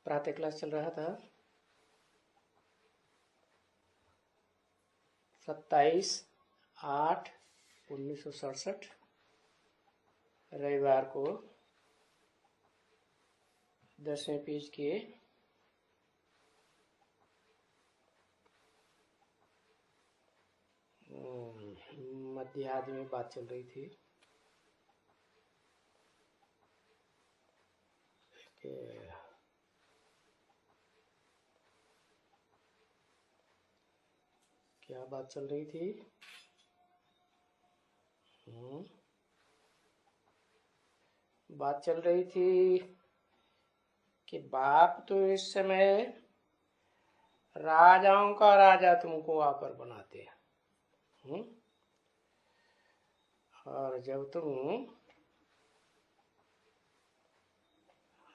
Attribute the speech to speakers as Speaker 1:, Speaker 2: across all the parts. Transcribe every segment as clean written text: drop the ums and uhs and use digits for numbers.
Speaker 1: प्रातः क्लास चल रहा था 27/8/1967 रविवार को 10वें पेज के मध्याह्न में बात चल रही थी कि क्या बात चल रही थी? बात चल रही थी कि बाप तो इस समय राजाओं का राजा तुमको आकर बनाते हैं, और जब तुम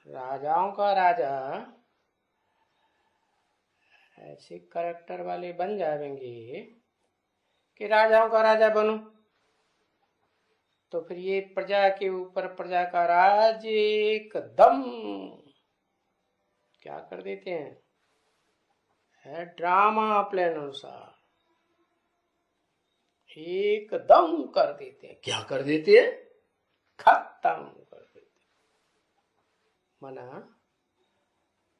Speaker 1: राजाओं का राजा ऐसे कैरेक्टर वाले बन जाएंगे कि राजाओं का राजा बनो, तो फिर ये प्रजा के ऊपर प्रजा का राज एकदम क्या कर देते हैं, है ड्रामा प्लान अनुसार एकदम कर देते हैं। क्या कर देते हैं? खत्म कर देते हैं। मना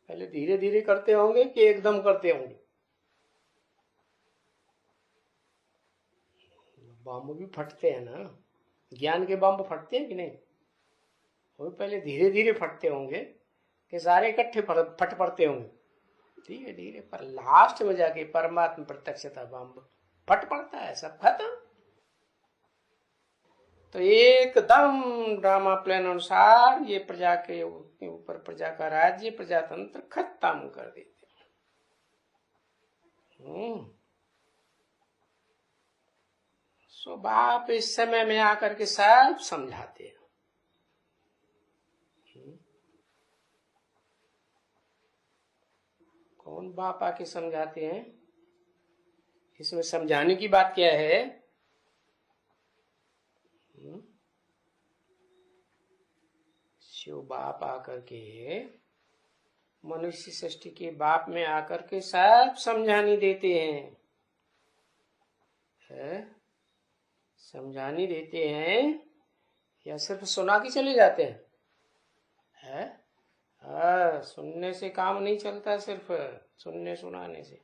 Speaker 1: पहले धीरे धीरे करते होंगे कि एकदम करते होंगे? बम भी फटते हैं ना, ज्ञान के बम फटते हैं कि नहीं? वो पहले धीरे धीरे फटते होंगे कि सारे इकट्ठे फट पड़ते होंगे धीरे धीरे, पर लास्ट में जाके परमात्मा प्रत्यक्षता बम फट पड़ता है, सब खत्म। तो एकदम ड्रामा प्लान अनुसार ये प्रजा के ऊपर प्रजा का राज्य प्रजातंत्र खत्म कर देते। सो बाप इस समय में आकर के सब समझाते हैं। कौन बाप आके समझाते हैं? इसमें समझाने की बात क्या है? शिव बाप आकर के मनुष्य सृष्टि के बाप में आकर के सब समझानी देते हैं, समझानी देते हैं या सिर्फ सुना के चले जाते हैं? सुनने से काम नहीं चलता, सिर्फ सुनने सुनाने से।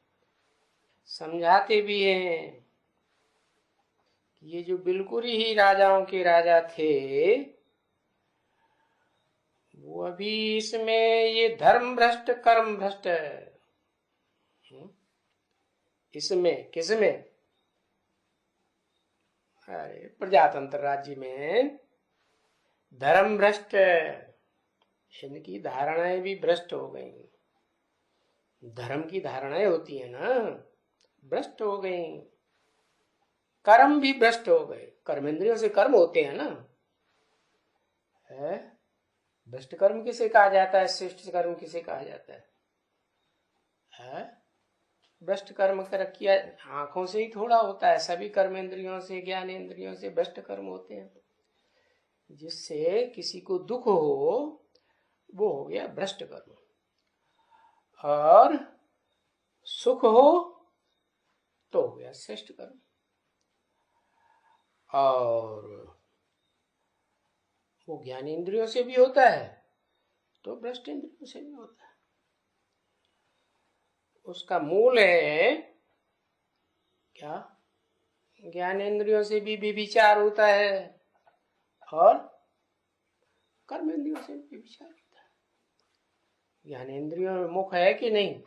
Speaker 1: समझाते भी हैं। ये जो बिल्कुल ही राजाओं के राजा थे, वो अभी इसमें ये धर्म भ्रष्ट कर्म भ्रष्ट है। इसमें किसमें? अरे प्रजातंत्र राज्य में धर्म भ्रष्ट, इनकी धारणाएं भी भ्रष्ट हो गई। धर्म की धारणाएं होती है ना, भ्रष्ट हो गई। कर्म भी भ्रष्ट हो गए। कर्मेंद्रियों से कर्म होते हैं ना, भ्रष्ट कर्म किसे कहा जाता है? श्रेष्ठ कर्म किसे कहा जाता है? भ्रष्ट कर्म कर किया आंखों से ही थोड़ा होता है, सभी कर्मेंद्रियों से ज्ञानेंद्रियों से भ्रष्ट कर्म होते हैं। जिससे किसी को दुख हो वो हो गया भ्रष्ट कर्म, और सुख हो तो हो गया श्रेष्ठ कर्म। और वो ज्ञानेंद्रियों से भी होता है तो भ्रष्ट इंद्रियों से भी होता है। उसका मूल है क्या? ज्ञानेंद्रियों से भी विचार होता है और कर्मेंद्रियों से भी विचार होता है। ज्ञानेंद्रियों में मुख है कि नहीं?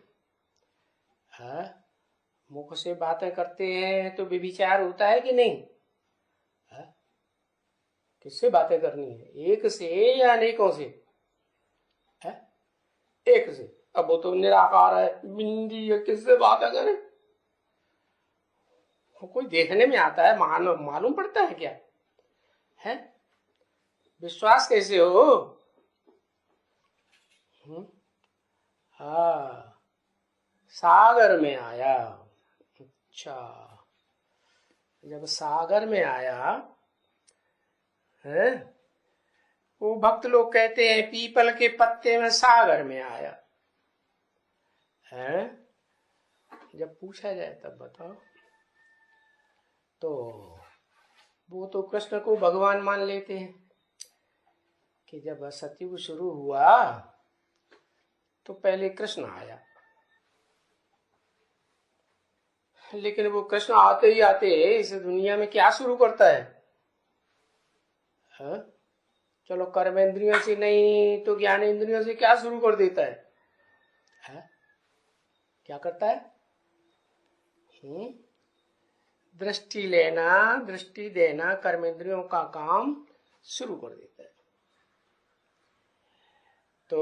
Speaker 1: मुख से बातें करते हैं तो विचार होता है कि नहीं? किससे बातें करनी है? एक से या अनेकों से? एक से। अब वो तो निराकार है, बिंदी है, किससे बातें करें? वो कोई देखने में आता है, मालूम पड़ता है क्या? है विश्वास कैसे हो? हाँ, सागर में आया। अच्छा, जब सागर में आया है, वो भक्त लोग कहते हैं पीपल के पत्ते में सागर में आया। है? जब पूछा जाए तब बताओ। तो वो तो कृष्ण को भगवान मान लेते हैं कि जब सतयुग शुरू हुआ तो पहले कृष्ण आया, लेकिन वो कृष्ण आते ही आते इस दुनिया में क्या शुरू करता है? हाँ? चलो कर्मेंद्रियों से नहीं तो ज्ञानेंद्रियों से क्या शुरू कर देता है? हाँ? क्या करता है? दृष्टि लेना, दृष्टि देना, कर्मेंद्रियों का काम शुरू कर देता है। तो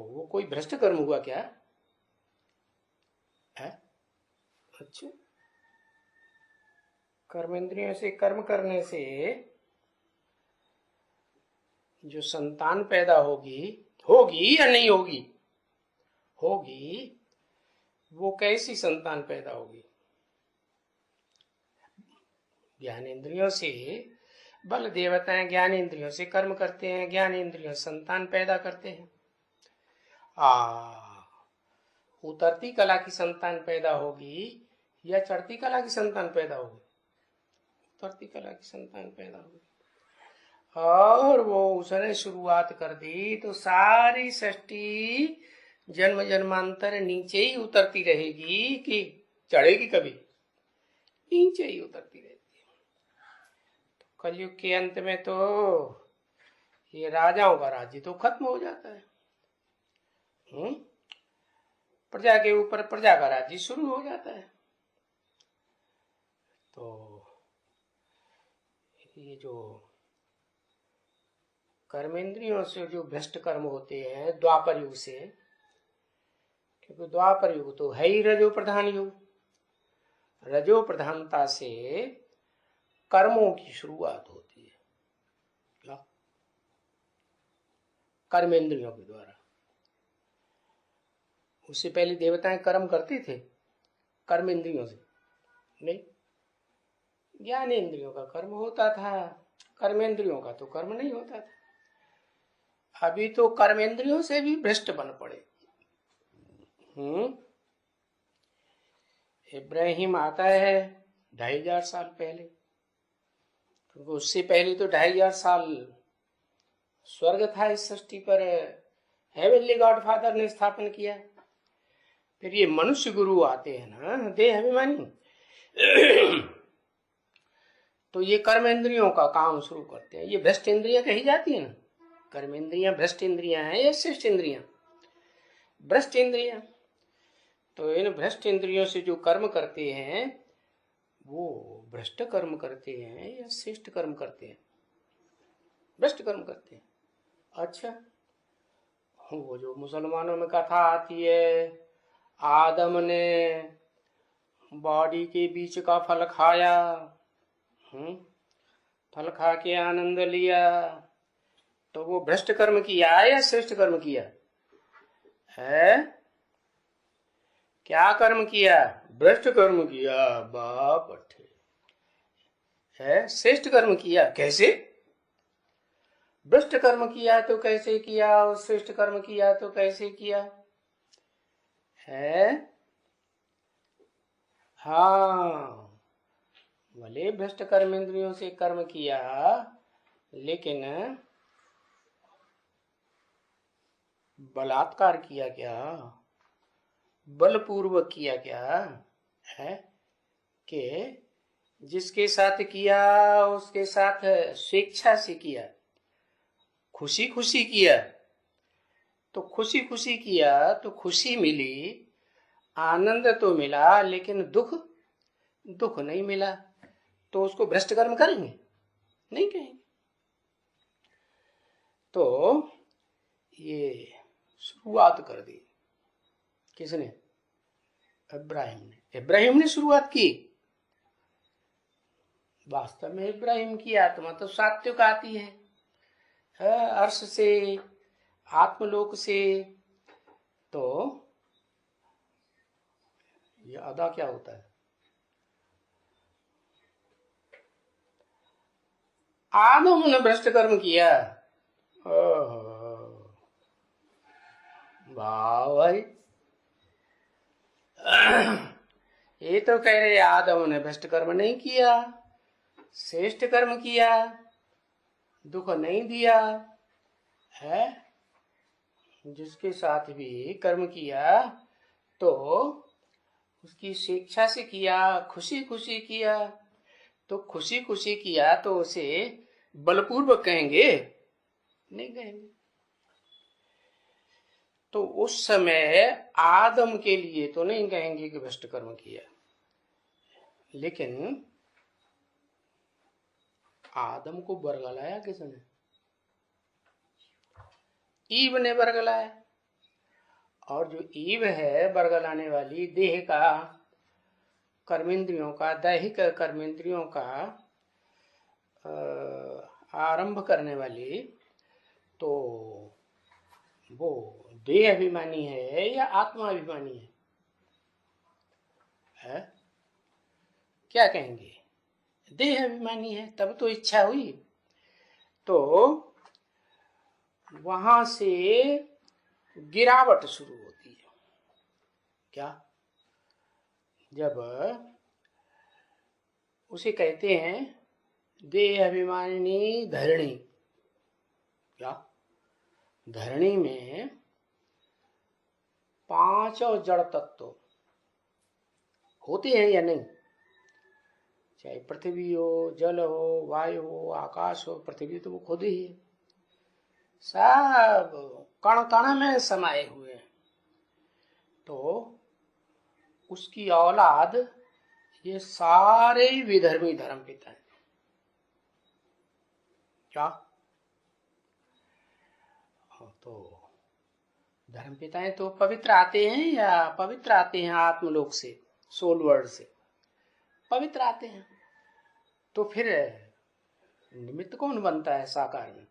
Speaker 1: वो कोई भ्रष्ट कर्म हुआ क्या है? अच्छा, कर्मेंद्रियों से कर्म करने से जो संतान पैदा होगी, होगी या नहीं होगी? होगी। वो कैसी संतान पैदा होगी? ज्ञानेंद्रियों से बल देवताएं ज्ञानेंद्रियों से कर्म करते हैं, ज्ञानेंद्रियों संतान पैदा करते हैं। उतरती कला की संतान पैदा होगी या चढ़ती कला की संतान पैदा होगी? उतरती कला की संतान पैदा होगी। और वो उसने शुरुआत कर दी तो सारी सृष्टि जन्म जन्मांतर नीचे ही उतरती रहेगी कि चढ़ेगी? कभी नीचे ही उतरती रहेगी। तो कलयुग के अंत में तो ये राजाओं का राज्य तो खत्म हो जाता है। प्रजा के ऊपर प्रजा का राज्य शुरू हो जाता है। तो ये जो कर्मेंद्रियों से जो भ्रष्ट कर्म होते हैं द्वापर युग से, क्योंकि द्वापर युग तो है ही रजो प्रधान युग, रजो प्रधानता से कर्मों की शुरुआत होती है। क्या? कर्मेंद्रियों के द्वारा। उससे पहले देवताएं कर्म करते थे कर्मेंद्रियों से? नहीं, ज्ञानेंद्रियों का कर्म होता था, कर्मेंद्रियों का तो कर्म नहीं होता था। अभी तो कर्मेंद्रियों से भी भ्रष्ट बन पड़े। इब्राहिम आता है 2500 साल पहले, क्योंकि उससे पहले तो 2500 साल स्वर्ग था इस सृष्टि पर, हेवनली गॉड फादर ने स्थापन किया। फिर ये मनुष्य गुरु आते हैं ना, देह अभिमानी, तो ये कर्मेंद्रियों का काम शुरू करते हैं। ये भ्रष्ट इंद्रियां कही जाती है ना, कर्मेंद्रियां भ्रष्ट इंद्रियां हैं या श्रेष्ठ इंद्रियां? भ्रष्ट इंद्रियां। तो इन भ्रष्ट इंद्रियों से जो कर्म करते हैं वो भ्रष्ट कर्म करते हैं या श्रेष्ठ कर्म करते हैं? भ्रष्ट कर्म करते हैं। अच्छा, वो जो मुसलमानों में कथा आती है, आदम ने बॉडी के बीच का फल खाया, फल खा के आनंद लिया, तो वो भ्रष्ट कर्म किया या श्रेष्ठ कर्म किया है? क्या कर्म किया? भ्रष्ट कर्म किया। बाप है, श्रेष्ठ कर्म किया कैसे? भ्रष्ट कर्म किया तो कैसे किया और श्रेष्ठ कर्म किया तो कैसे किया है? हाँ, भले भ्रष्ट कर्मेंद्रियों से कर्म किया, लेकिन बलात्कार किया क्या? बलपूर्वक किया क्या है? कि जिसके साथ किया उसके साथ स्वेच्छा से किया, खुशी खुशी किया, तो खुशी खुशी किया तो खुशी मिली, आनंद तो मिला, लेकिन दुख नहीं मिला, तो उसको भ्रष्ट कर्म करेंगे? नहीं कहेंगे। तो ये शुरुआत कर दी किसने? इब्राहिम ने शुरुआत की। वास्तव में इब्राहिम की आत्मा तो सात्विक आती है, अर्श से, आत्मलोक से। तो ये अदा क्या होता है? आदम ने भ्रष्ट कर्म किया। वाह भाई, ये तो कह रहे आदम ने भ्रष्ट कर्म नहीं किया, श्रेष्ठ कर्म किया, दुख नहीं दिया है। जिसके साथ भी कर्म किया तो उसकी स्वेच्छा से किया, खुशी खुशी किया। तो खुशी खुशी किया तो उसे बलपूर्वक कहेंगे? नहीं कहेंगे। तो उस समय आदम के लिए तो नहीं कहेंगे कि भ्रष्ट कर्म किया, लेकिन आदम को बरगलाया किसने? ईव ने बरगलाया। और जो ईव है बरगलाने वाली, देह का, कर्मेंद्रियों का, दैहिक कर्मेंद्रियों का आरंभ करने वाली, तो वो देह अभिमानी है या आत्मा अभिमानी है? क्या कहेंगे? देह अभिमानी है, तब तो इच्छा हुई। तो वहां से गिरावट शुरू होती है। क्या? जब उसे कहते हैं देह अभिमानी धरणी। क्या? धरणी में 5 जड़ तत्व होते हैं या नहीं? चाहे पृथ्वी हो, जल हो, वायु हो, आकाश हो। पृथ्वी तो वो खुद ही है, सब कण कण में समाये हुए हैं। तो उसकी औलाद ये सारे विधर्मी धर्म पिता हैं। क्या? तो धर्म पिताएं तो पवित्र आते हैं या पवित्र आते हैं आत्मलोक से, सोल वर्ल्ड से पवित्र आते हैं। तो फिर निमित्त कौन बनता है साकार में?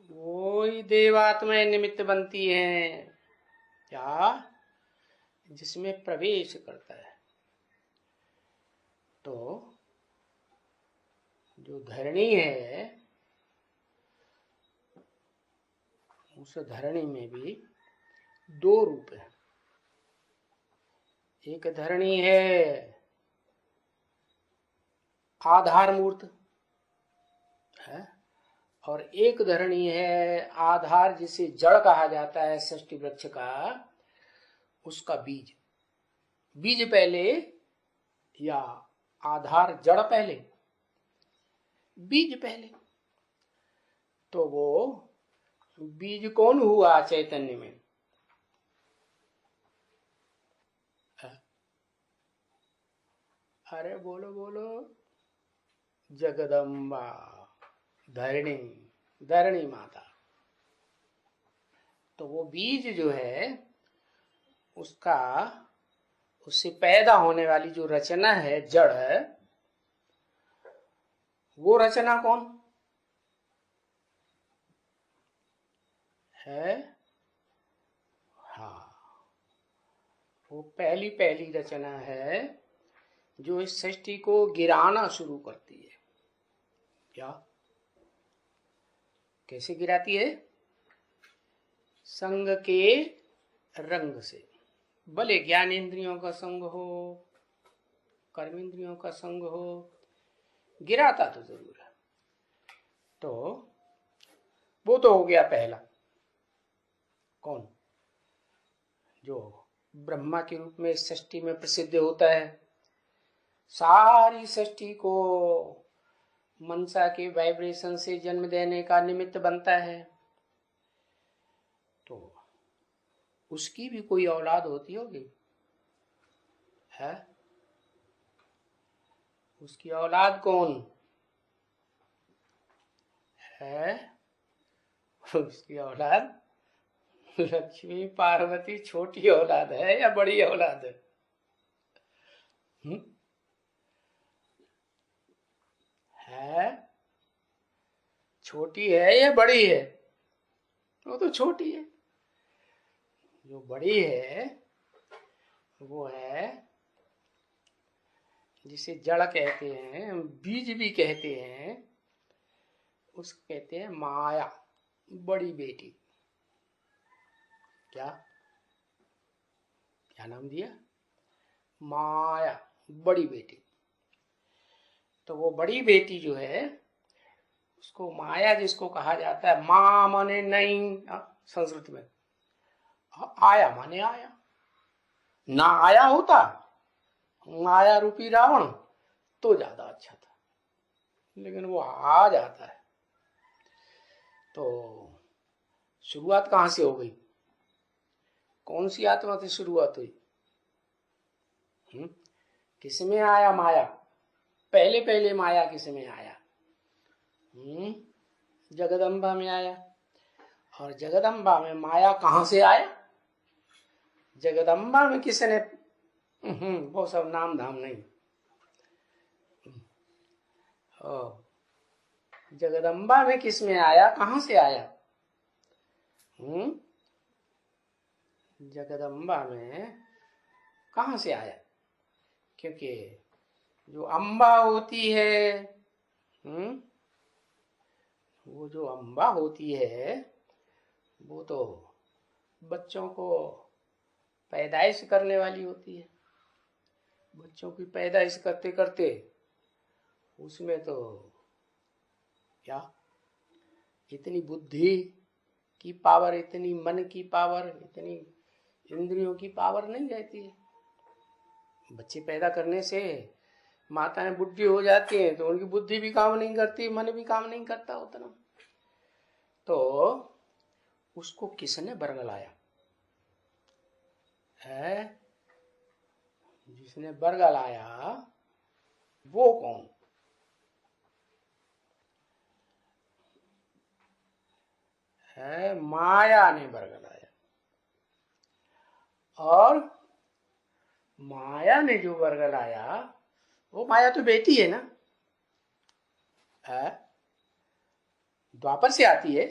Speaker 1: वही देवात्माएं निमित्त बनती हैं। क्या? जिसमें प्रवेश करता है। तो जो धरणी है, उस धरणी में भी 2 रूप है। एक धरणी है आधार मूर्त है, और एक धरणी है आधार, जिसे जड़ कहा जाता है सृष्टि वृक्ष का, उसका बीज। बीज पहले या आधार जड़ पहले? बीज पहले। तो वो बीज कौन हुआ चैतन्य में? अरे बोलो बोलो। जगदम्बा, धरणी, धरणी माता। तो वो बीज जो है उसका, उससे पैदा होने वाली जो रचना है, जड़ है, वो रचना कौन है? हाँ, वो पहली पहली रचना है जो इस सृष्टि को गिराना शुरू करती है। क्या? कैसे गिराती है? संग के रंग से। भले ज्ञान इंद्रियों का संग हो, कर्मेंद्रियों का संग हो, गिराता तो जरूर है। तो वो तो हो गया पहला। कौन? जो ब्रह्मा के रूप में इस सृष्टि में प्रसिद्ध होता है, सारी सृष्टि को मनसा के वाइब्रेशन से जन्म देने का निमित्त बनता है। तो उसकी भी कोई औलाद होती होगी है? उसकी औलाद कौन है? उसकी औलाद लक्ष्मी पार्वती छोटी औलाद है या बड़ी औलाद है? है? छोटी है या बड़ी है? वो तो छोटी है। जो बड़ी है वो है जिसे जड़ कहते हैं, बीज भी कहते हैं, उसको कहते हैं माया, बड़ी बेटी। क्या क्या नाम दिया? माया, बड़ी बेटी। तो वो बड़ी बेटी जो है उसको माया जिसको कहा जाता है, माँ माने नहीं संस्कृत में, आया माने आया। ना आया होता माया रूपी रावण तो ज्यादा अच्छा था, लेकिन वो आ जाता है। तो शुरुआत कहां से हो गई? कौन सी आत्मा से शुरुआत हुई? किसमें आया माया? पहले पहले माया किसमें आया? जगदम्बा में आया। और जगदम्बा में माया कहां से आया? जगदम्बा में किसने, वो सब नाम धाम नहीं। जगदम्बा में किसमें आया, कहां से आया? जगदम्बा में कहां से आया? क्योंकि जो अम्बा होती है, वो जो अम्बा होती है वो तो बच्चों को पैदाइश करने वाली होती है। बच्चों की पैदाइश करते करते उसमें तो क्या इतनी बुद्धि की पावर, इतनी मन की पावर, इतनी इंद्रियों की पावर नहीं रहती है। बच्चे पैदा करने से माताएं बुद्धि हो जाती हैं तो उनकी बुद्धि भी काम नहीं करती, मन भी काम नहीं करता उतना। तो उसको किसने बरगलाया है? जिसने बरगलाया वो कौन है? माया ने बरगलाया। और माया ने जो बरगलाया, वो माया तो बेटी है ना, है? द्वापर से आती है।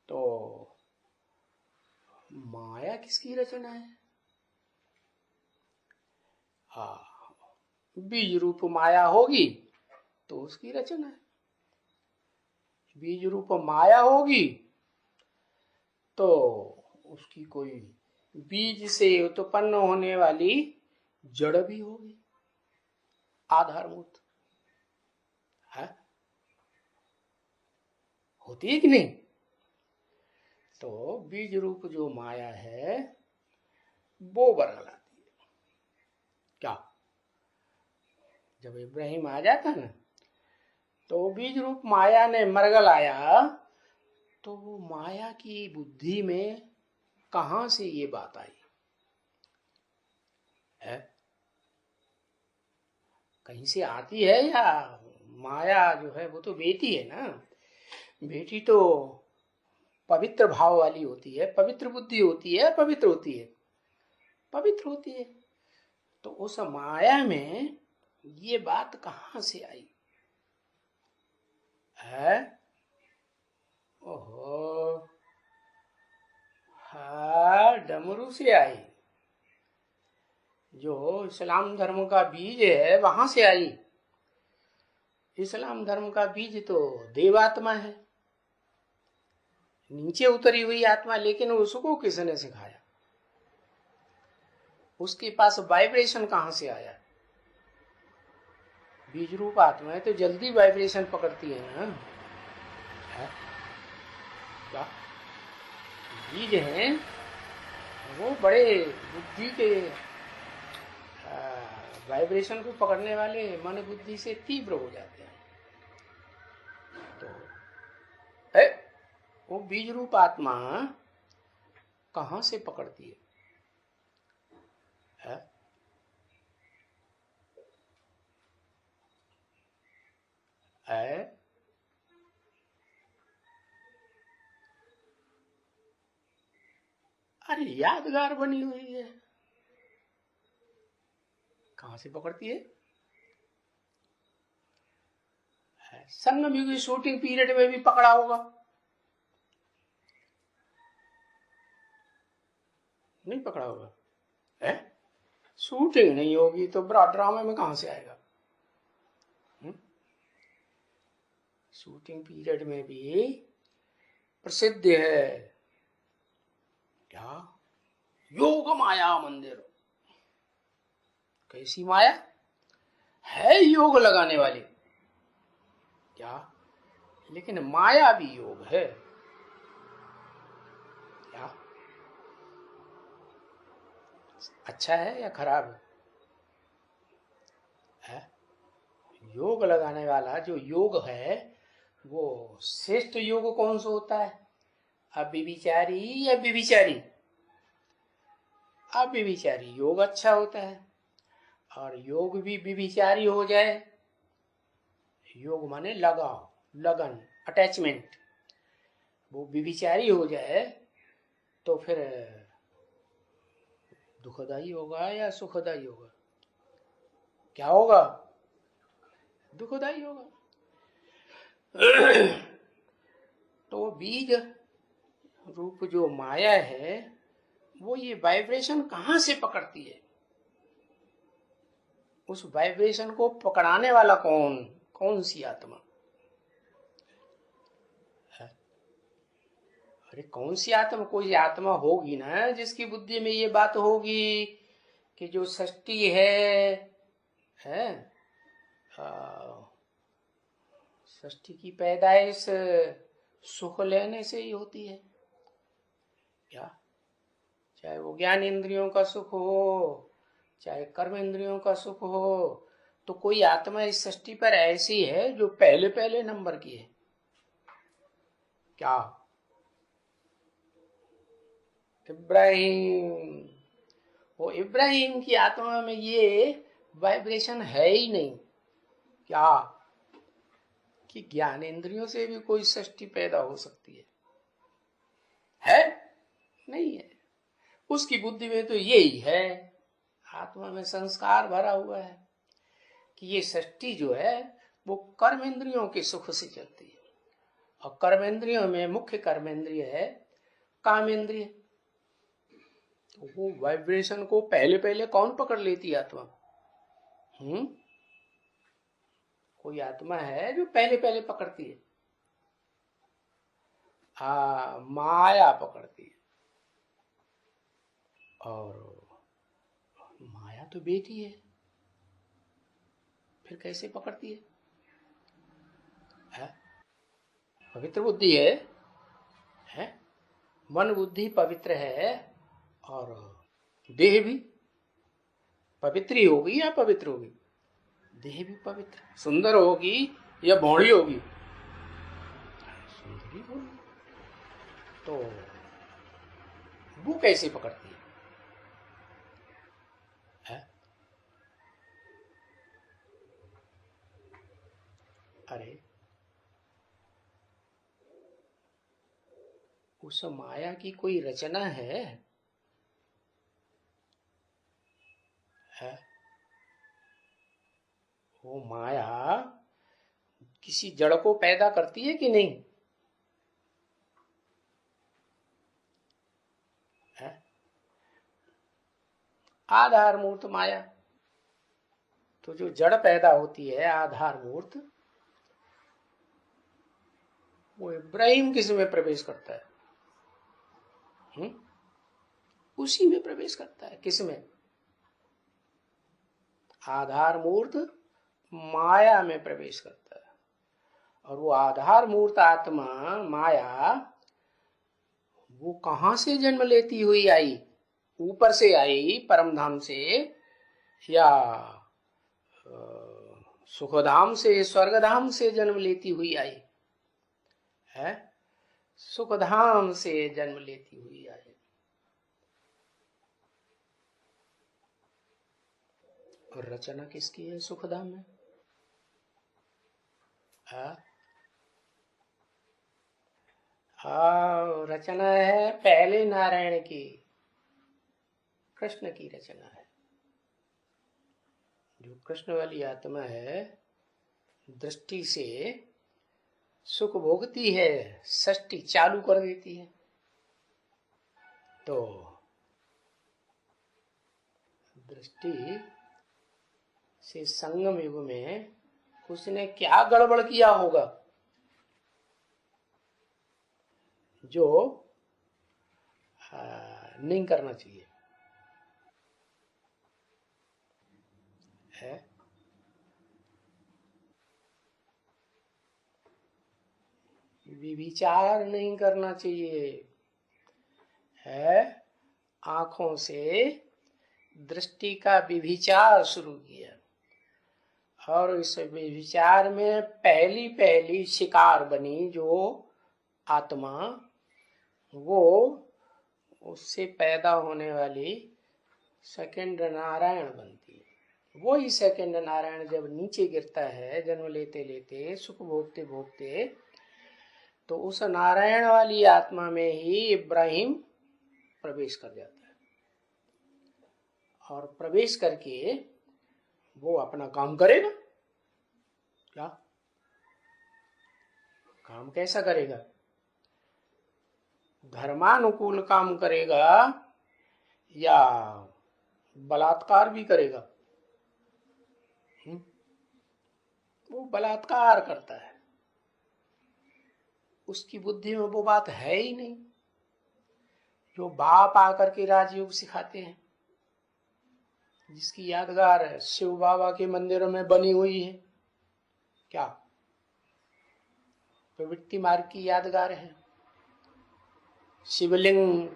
Speaker 1: तो माया किसकी रचना है? हाँ, बीज रूप माया होगी तो उसकी रचना है। बीज रूप माया होगी तो उसकी कोई बीज से उत्पन्न होने वाली जड़ भी होगी, आधारभूत है, होती है कि नहीं? तो बीज रूप जो माया है वो बरगलाती है। क्या? जब इब्राहिम आ जाता ना तो बीज रूप माया ने मरगलाया, तो वो माया की बुद्धि में कहां से ये बात आई है? कहीं से आती है या माया जो है वो तो बेटी है ना। बेटी तो पवित्र भाव वाली होती है, पवित्र बुद्धि होती है, पवित्र होती है, पवित्र होती है। तो उस माया में ये बात कहां से आई है? ओहो, हाँ, डमरू से आई। जो इस्लाम धर्म का बीज है वहां से आई। इस्लाम धर्म का बीज तो देवात्मा है, नीचे उतरी हुई आत्मा, लेकिन उसको किसने सिखाया? उसके पास वाइब्रेशन कहां से आया? बीज रूप आत्मा है तो जल्दी वाइब्रेशन पकड़ती है ना, है? क्या बीज हैं वो बड़े बुद्धि के वाइब्रेशन को पकड़ने वाले मन बुद्धि से तीव्र हो जाते हैं। तो है वो बीज रूप आत्मा कहां से पकड़ती है? है? अरे यादगार बनी हुई है, कहां से पकड़ती है? संगम युग की शूटिंग पीरियड में भी पकड़ा होगा, नहीं पकड़ा होगा? है? शूटिंग नहीं होगी तो बड़ा ड्रामे में कहां से आएगा? शूटिंग पीरियड में भी प्रसिद्ध है क्या? योग माया मंदिर। कैसी माया है? योग लगाने वाली क्या? लेकिन माया भी योग है क्या? अच्छा है या खराब है? योग लगाने वाला जो योग है वो श्रेष्ठ योग कौन सा होता है? अव्यभिचारी या व्यभिचारी? अव्यभिचारी योग अच्छा होता है। और योग भी व्यभिचारी हो जाए, योग माने लगाव, लगन, अटैचमेंट, वो व्यभिचारी हो जाए तो फिर दुखदाई होगा या सुखदाई होगा? क्या होगा? दुखदाई होगा। तो बीज रूप जो माया है वो ये वाइब्रेशन कहां से पकड़ती है? उस वाइब्रेशन को पकड़ाने वाला कौन? कौन सी आत्मा है? अरे कौन सी आत्मा? कोई आत्मा होगी ना जिसकी बुद्धि में ये बात होगी कि जो सृष्टि है सृष्टि की पैदाइश सुख लेने से ही होती है क्या? चाहे वो ज्ञान इंद्रियों का सुख हो, चाहे कर्म इंद्रियों का सुख हो, तो कोई आत्मा इस सृष्टि पर ऐसी है जो पहले पहले नंबर की है क्या? इब्राहिम, वो इब्राहिम की आत्मा में ये वाइब्रेशन है ही नहीं क्या कि ज्ञान इंद्रियों से भी कोई सृष्टि पैदा हो सकती है? नहीं है। उसकी बुद्धि में तो यही है, आत्मा में संस्कार भरा हुआ है कि ये सृष्टि जो है वो कर्म इंद्रियों के सुख से चलती है, और कर्म इंद्रियों में मुख्य कर्म इंद्रिय है काम इंद्रिय। तो वो वाइब्रेशन को पहले पहले कौन पकड़ लेती है? आत्मा। कोई आत्मा है जो पहले पहले पकड़ती है? माया पकड़ती है। और माया तो बेटी है, फिर कैसे पकड़ती है? पवित्र बुद्धि है? मन बुद्धि पवित्र है और देह भी पवित्र ही होगी या पवित्र होगी? देह भी पवित्र, सुंदर होगी या भौड़ी होगी? सुंदर ही होगी। तो वो कैसे पकड़ती है? अरे उस माया की कोई रचना है? वो माया किसी जड़ को पैदा करती है कि नहीं? है? आधार मूर्त माया, तो जो जड़ पैदा होती है आधार मूर्त, वो इब्राहिम किस में प्रवेश करता है? उसी में प्रवेश करता है। किस में? आधार मूर्त माया में प्रवेश करता है। और वो आधार मूर्त आत्मा माया वो कहां से जन्म लेती हुई आई? ऊपर से आई परम धाम से, या सुखधाम से, स्वर्गधाम से जन्म लेती हुई आई है? सुखधाम से जन्म लेती हुई आई। और रचना किसकी है सुखधाम में? रचना है पहले नारायण की, कृष्ण की रचना है। जो कृष्ण वाली आत्मा है दृष्टि से सुख भोगती है, सृष्टि चालू कर देती है। तो दृष्टि से संगम युग में उसने क्या गड़बड़ किया होगा जो नहीं करना चाहिए है। विचार नहीं करना चाहिए है। आंखों से दृष्टि का विचार शुरू किया और इस विचार में पहली पहली शिकार बनी जो आत्मा, वो उससे पैदा होने वाली सेकंड नारायण बनती है। वो ही सेकंड नारायण जब नीचे गिरता है जन्म लेते लेते सुख भोगते भोगते, तो उस नारायण वाली आत्मा में ही इब्राहिम प्रवेश कर जाता है और प्रवेश करके वो अपना काम करेगा। क्या काम कैसा करेगा? धर्मानुकूल काम करेगा या बलात्कार भी करेगा? वो बलात्कार करता है। उसकी बुद्धि में वो बात है ही नहीं जो बाप आकर के राजयोग सिखाते हैं, जिसकी यादगार शिव बाबा के मंदिरों में बनी हुई है। क्या प्रवृत्ति मार्ग की यादगार है। शिवलिंग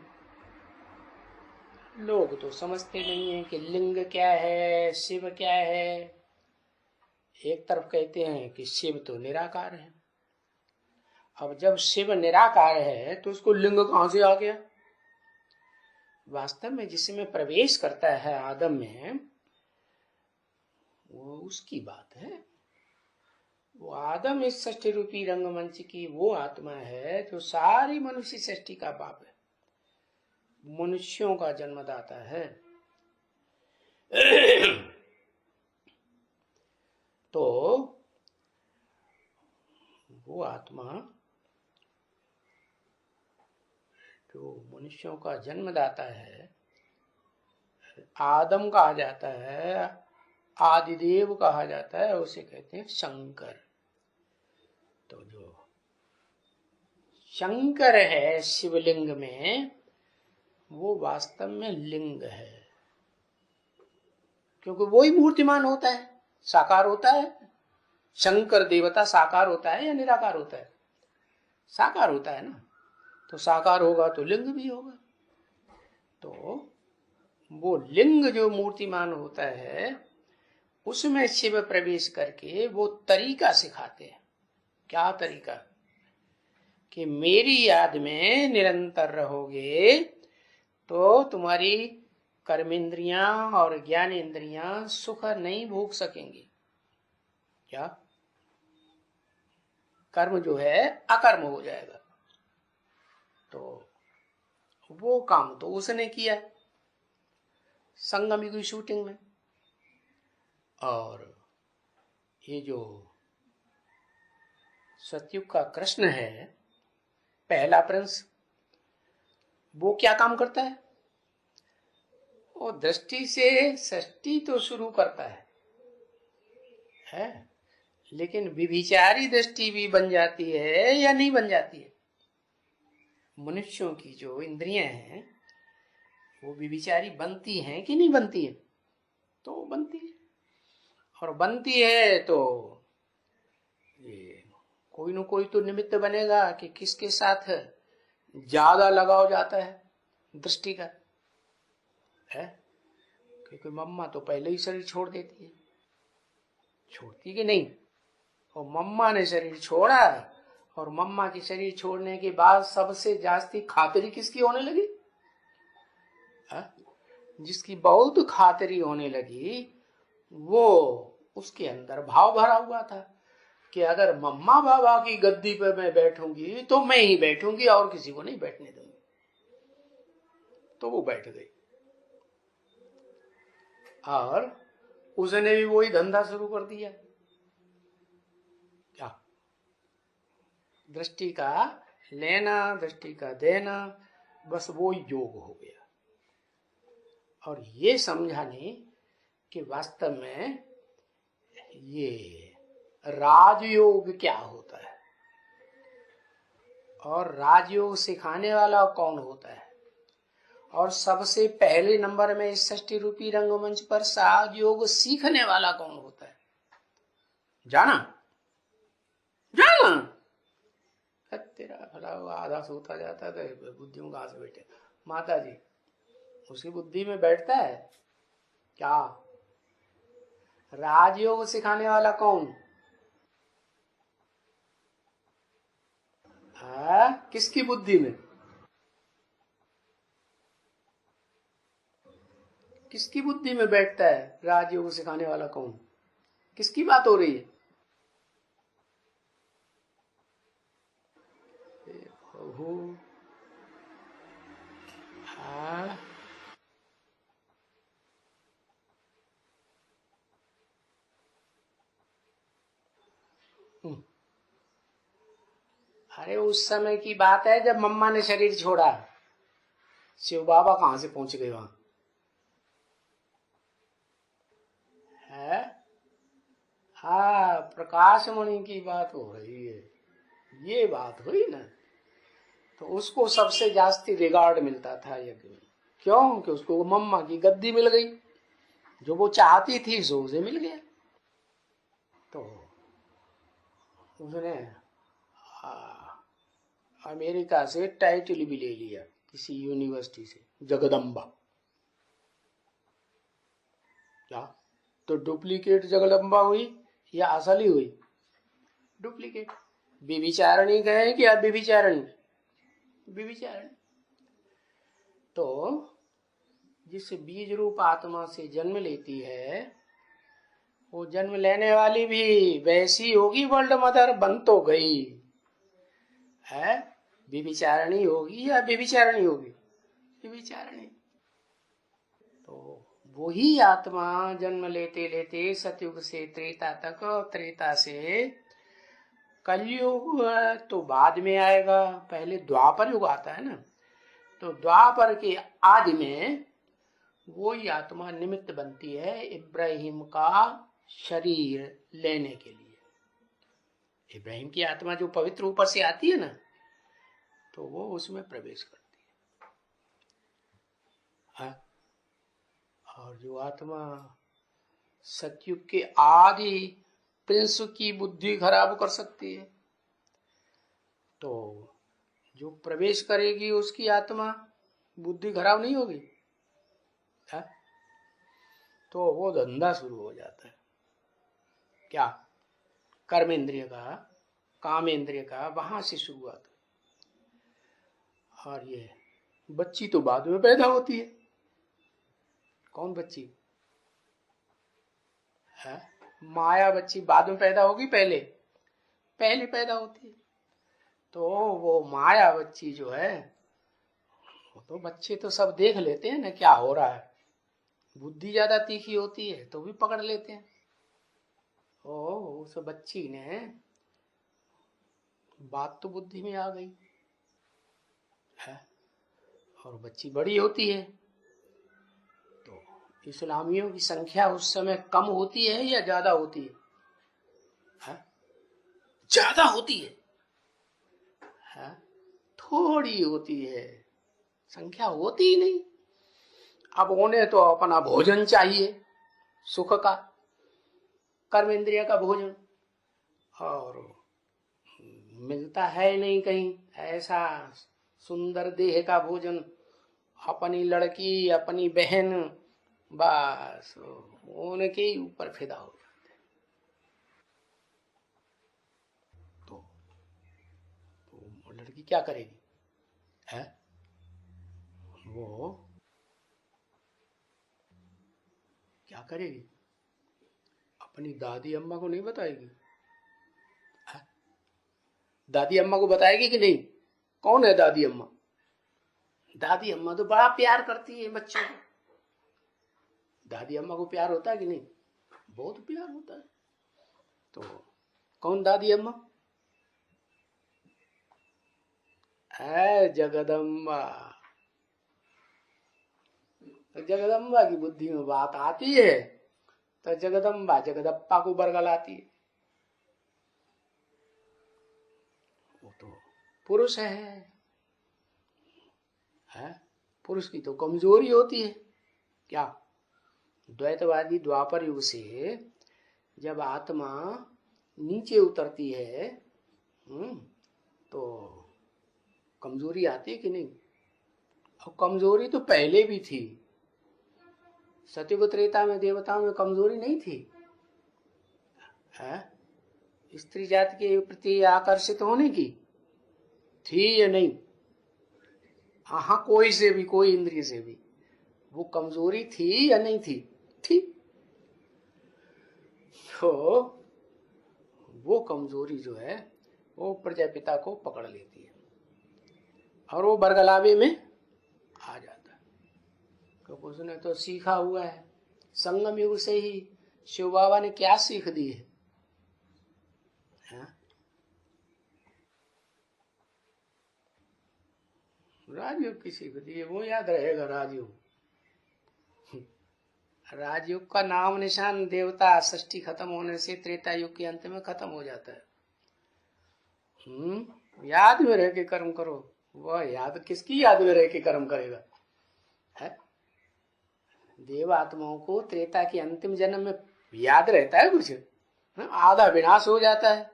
Speaker 1: लोग तो समझते नहीं है कि लिंग क्या है, शिव क्या है। एक तरफ कहते हैं कि शिव तो निराकार है। अब जब शिव निराकार है तो उसको लिंग कहां से आ गया? वास्तव में जिसमें प्रवेश करता है आदम में, वो उसकी बात है। वो आदम इस सृष्टि रूपी रंगमंच की वो आत्मा है जो सारी मनुष्य सृष्टि का बाप है, मनुष्यों का जन्मदाता है। तो वो आत्मा जो मनुष्यों का जन्मदाता है, आदम कहा जाता है, आदिदेव कहा जाता है, उसे कहते हैं शंकर। तो जो शंकर है शिवलिंग में, वो वास्तव में लिंग है, क्योंकि वो ही मूर्तिमान होता है, साकार होता है। शंकर देवता साकार होता है या निराकार होता है? साकार होता है ना। तो साकार होगा तो लिंग भी होगा। तो वो लिंग जो मूर्तिमान होता है, उसमें शिव प्रवेश करके वो तरीका सिखाते हैं। क्या तरीका? कि मेरी याद में निरंतर रहोगे तो तुम्हारी कर्मेंद्रियां और ज्ञानेंद्रियां सुख नहीं भोग सकेंगी। क्या? कर्म जो है अकर्म हो जाएगा। तो वो काम तो उसने किया संगम की शूटिंग में। और ये जो सतयुग का कृष्ण है, पहला प्रिंस, वो क्या काम करता है? वो दृष्टि से सृष्टि तो शुरू करता है, लेकिन विभिचारी दृष्टि भी बन जाती है या नहीं बन जाती है? मनुष्यों की जो इंद्रियां हैं वो विभिचारी बनती हैं कि नहीं बनती है? तो बनती है। और बनती है तो ये कोई न कोई तो निमित्त बनेगा कि किसके साथ ज्यादा लगाव जाता है दृष्टि का है। क्योंकि मम्मा तो पहले ही शरीर छोड़ देती है, छोड़ती कि नहीं? और मम्मा ने शरीर छोड़ा, और मम्मा की शरीर छोड़ने के बाद सबसे जास्ती खातिरी किसकी होने लगी? जिसकी बहुत खातिरी होने लगी, वो उसके अंदर भाव भरा हुआ था कि अगर मम्मा बाबा की गद्दी पे मैं बैठूंगी तो मैं ही बैठूंगी और किसी को नहीं बैठने दूंगी। तो वो बैठ गई और उसने भी वही धंधा शुरू कर दिया। क्या? दृष्टि का लेना, दृष्टि का देना, बस वो योग हो गया। और ये समझाने कि वास्तव में ये राजयोग क्या होता है और राजयोग सिखाने वाला कौन होता है, और सबसे पहले नंबर में इस षष्ठी रूपी रंगमंच पर राजयोग सीखने वाला कौन होता है? जाना जाना तेरा भला आधा सोता जाता है बुद्धि में घास बैठे। माता जी उसकी बुद्धि में बैठता है क्या? राजयोग सिखाने वाला कौन? किसकी बुद्धि में? किसकी बुद्धि में बैठता है राजयोग सिखाने वाला कौन? किसकी बात हो रही है? प्रभु अरे उस समय की बात है जब मम्मा ने शरीर छोड़ा। शिव बाबा कहां से पहुंच गए वहां? है हाँ, प्रकाश मणि की बात हो रही है, ये बात हुई ना। तो उसको सबसे जास्ती रिगार्ड मिलता था यज्ञ में। क्यों? कि उसको मम्मा की गद्दी मिल गई, जो वो चाहती थी सो उसे मिल गया। तो उसने अमेरिका से टाइटल भी ले लिया किसी यूनिवर्सिटी से, जगदम्बा। क्या तो डुप्लीकेट जगदम्बा हुई या असली हुई? डुप्लीकेट। विविचारणी गए कि अव्यभिचारणी? विविचारणी। तो जिस बीज रूप आत्मा से जन्म लेती है, वो जन्म लेने वाली भी वैसी होगी वर्ल्ड मदर, बन तो गई है, विविचारणी होगी या व्यभिचारणी होगी? विविचारणी। तो वही आत्मा जन्म लेते लेते सतयुग से त्रेता तक, त्रेता से कलयुग तो बाद में आएगा, पहले द्वापर युग आता है ना। तो द्वापर के आदि में वही आत्मा निमित्त बनती है इब्राहिम का शरीर लेने के लिए। इब्राहिम की आत्मा जो पवित्र ऊपर से आती है ना, तो वो उसमें प्रवेश करती है। और जो आत्मा सतयुग के आदि प्रिंस की बुद्धि खराब कर सकती है, तो जो प्रवेश करेगी उसकी आत्मा बुद्धि खराब नहीं होगी है? तो वो धंधा शुरू हो जाता है। क्या? कर्मेंद्रिय का, कामेंद्रिय का, वहां से शुरुआत। और ये बच्ची तो बाद में पैदा होती है। कौन बच्ची है? माया बच्ची बाद में पैदा होगी, पहले पहले पैदा होती है। तो वो माया बच्ची जो है, वो तो बच्चे तो सब देख लेते हैं ना क्या हो रहा है, बुद्धि ज्यादा तीखी होती है तो भी पकड़ लेते हैं। उस बच्ची ने बात तो बुद्धि में आ गई है, और बच्ची बड़ी होती है। तो इस्लामियों की संख्या उस समय कम होती है या ज्यादा होती है? ज्यादा होती है, थोड़ी होती है, संख्या होती ही नहीं। अब उन्हें तो अपना भोजन चाहिए, सुख का, कर्मेंद्रिय का भोजन, और मिलता है नहीं कहीं ऐसा सुंदर देह का भोजन। अपनी लड़की, अपनी बहन, बस उनके ही ऊपर फिदा हो जाते। तो लड़की क्या करेगी है? वो क्या करेगी? अपनी दादी अम्मा को नहीं बताएगी है? दादी अम्मा को बताएगी कि नहीं? कौन है दादी अम्मा? दादी अम्मा तो बड़ा प्यार करती है बच्चों को। दादी अम्मा को प्यार होता है कि नहीं? बहुत प्यार होता है। तो कौन दादी अम्मा है? जगदम्बा। जगदम्बा की बुद्धि में बात आती है तो जगदम्बा जगदप्पा को बरगलाती है। वो तो पुरुष है? पुरुष की तो कमजोरी होती है क्या? द्वैतवादी द्वापर युग से जब आत्मा नीचे उतरती है तो कमजोरी आती है कि नहीं? और कमजोरी तो पहले भी थी। सतयुग त्रेता में देवताओं में कमजोरी नहीं थी? स्त्री जाति के प्रति आकर्षित होने की थी या नहीं? हाँ, कोई से भी, कोई इंद्रिय से भी वो कमजोरी थी या नहीं थी? थी। तो वो कमजोरी जो है वो प्रजापिता को पकड़ लेती है और वो बरगलावे में आ जाता है। क्योंकि उसने तो सीखा हुआ है संगम युग से ही। शिव बाबा ने क्या सीख दी है? राजयोग की सीख दी है, वो याद रहेगा। राजयोग, राजयोग का नाम निशान देवता सृष्टि खत्म होने से त्रेता युग के अंत में खत्म हो जाता है। याद में रह के कर्म करो। वह याद किसकी याद में रह के कर्म करेगा? है देव आत्माओं को त्रेता के अंतिम जन्म में याद रहता है कुछ? आधा विनाश हो जाता है।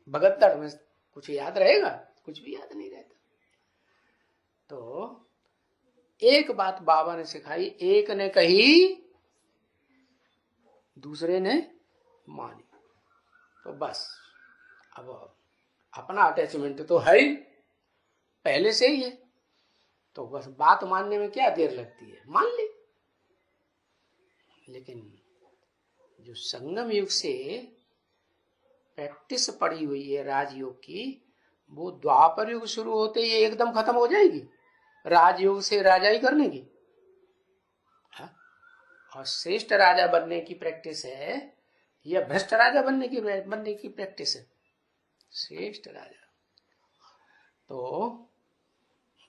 Speaker 1: भगतड़ में कुछ याद रहेगा? कुछ भी याद नहीं रहता। तो एक बात बाबा ने सिखाई, एक ने कही दूसरे ने मानी, तो बस अब अपना अटैचमेंट तो है ही, पहले से ही है, तो बस बात मानने में क्या देर लगती है, मान ले। लेकिन जो संगम युग से प्रैक्टिस पड़ी हुई है राजयोग की, वो द्वापर युग शुरू होते ही एकदम खत्म हो जाएगी। राजयोग से राजाई करने की और श्रेष्ठ राजा बनने की प्रैक्टिस है या भ्रष्ट राजा बनने की प्रैक्टिस है? श्रेष्ठ राजा। तो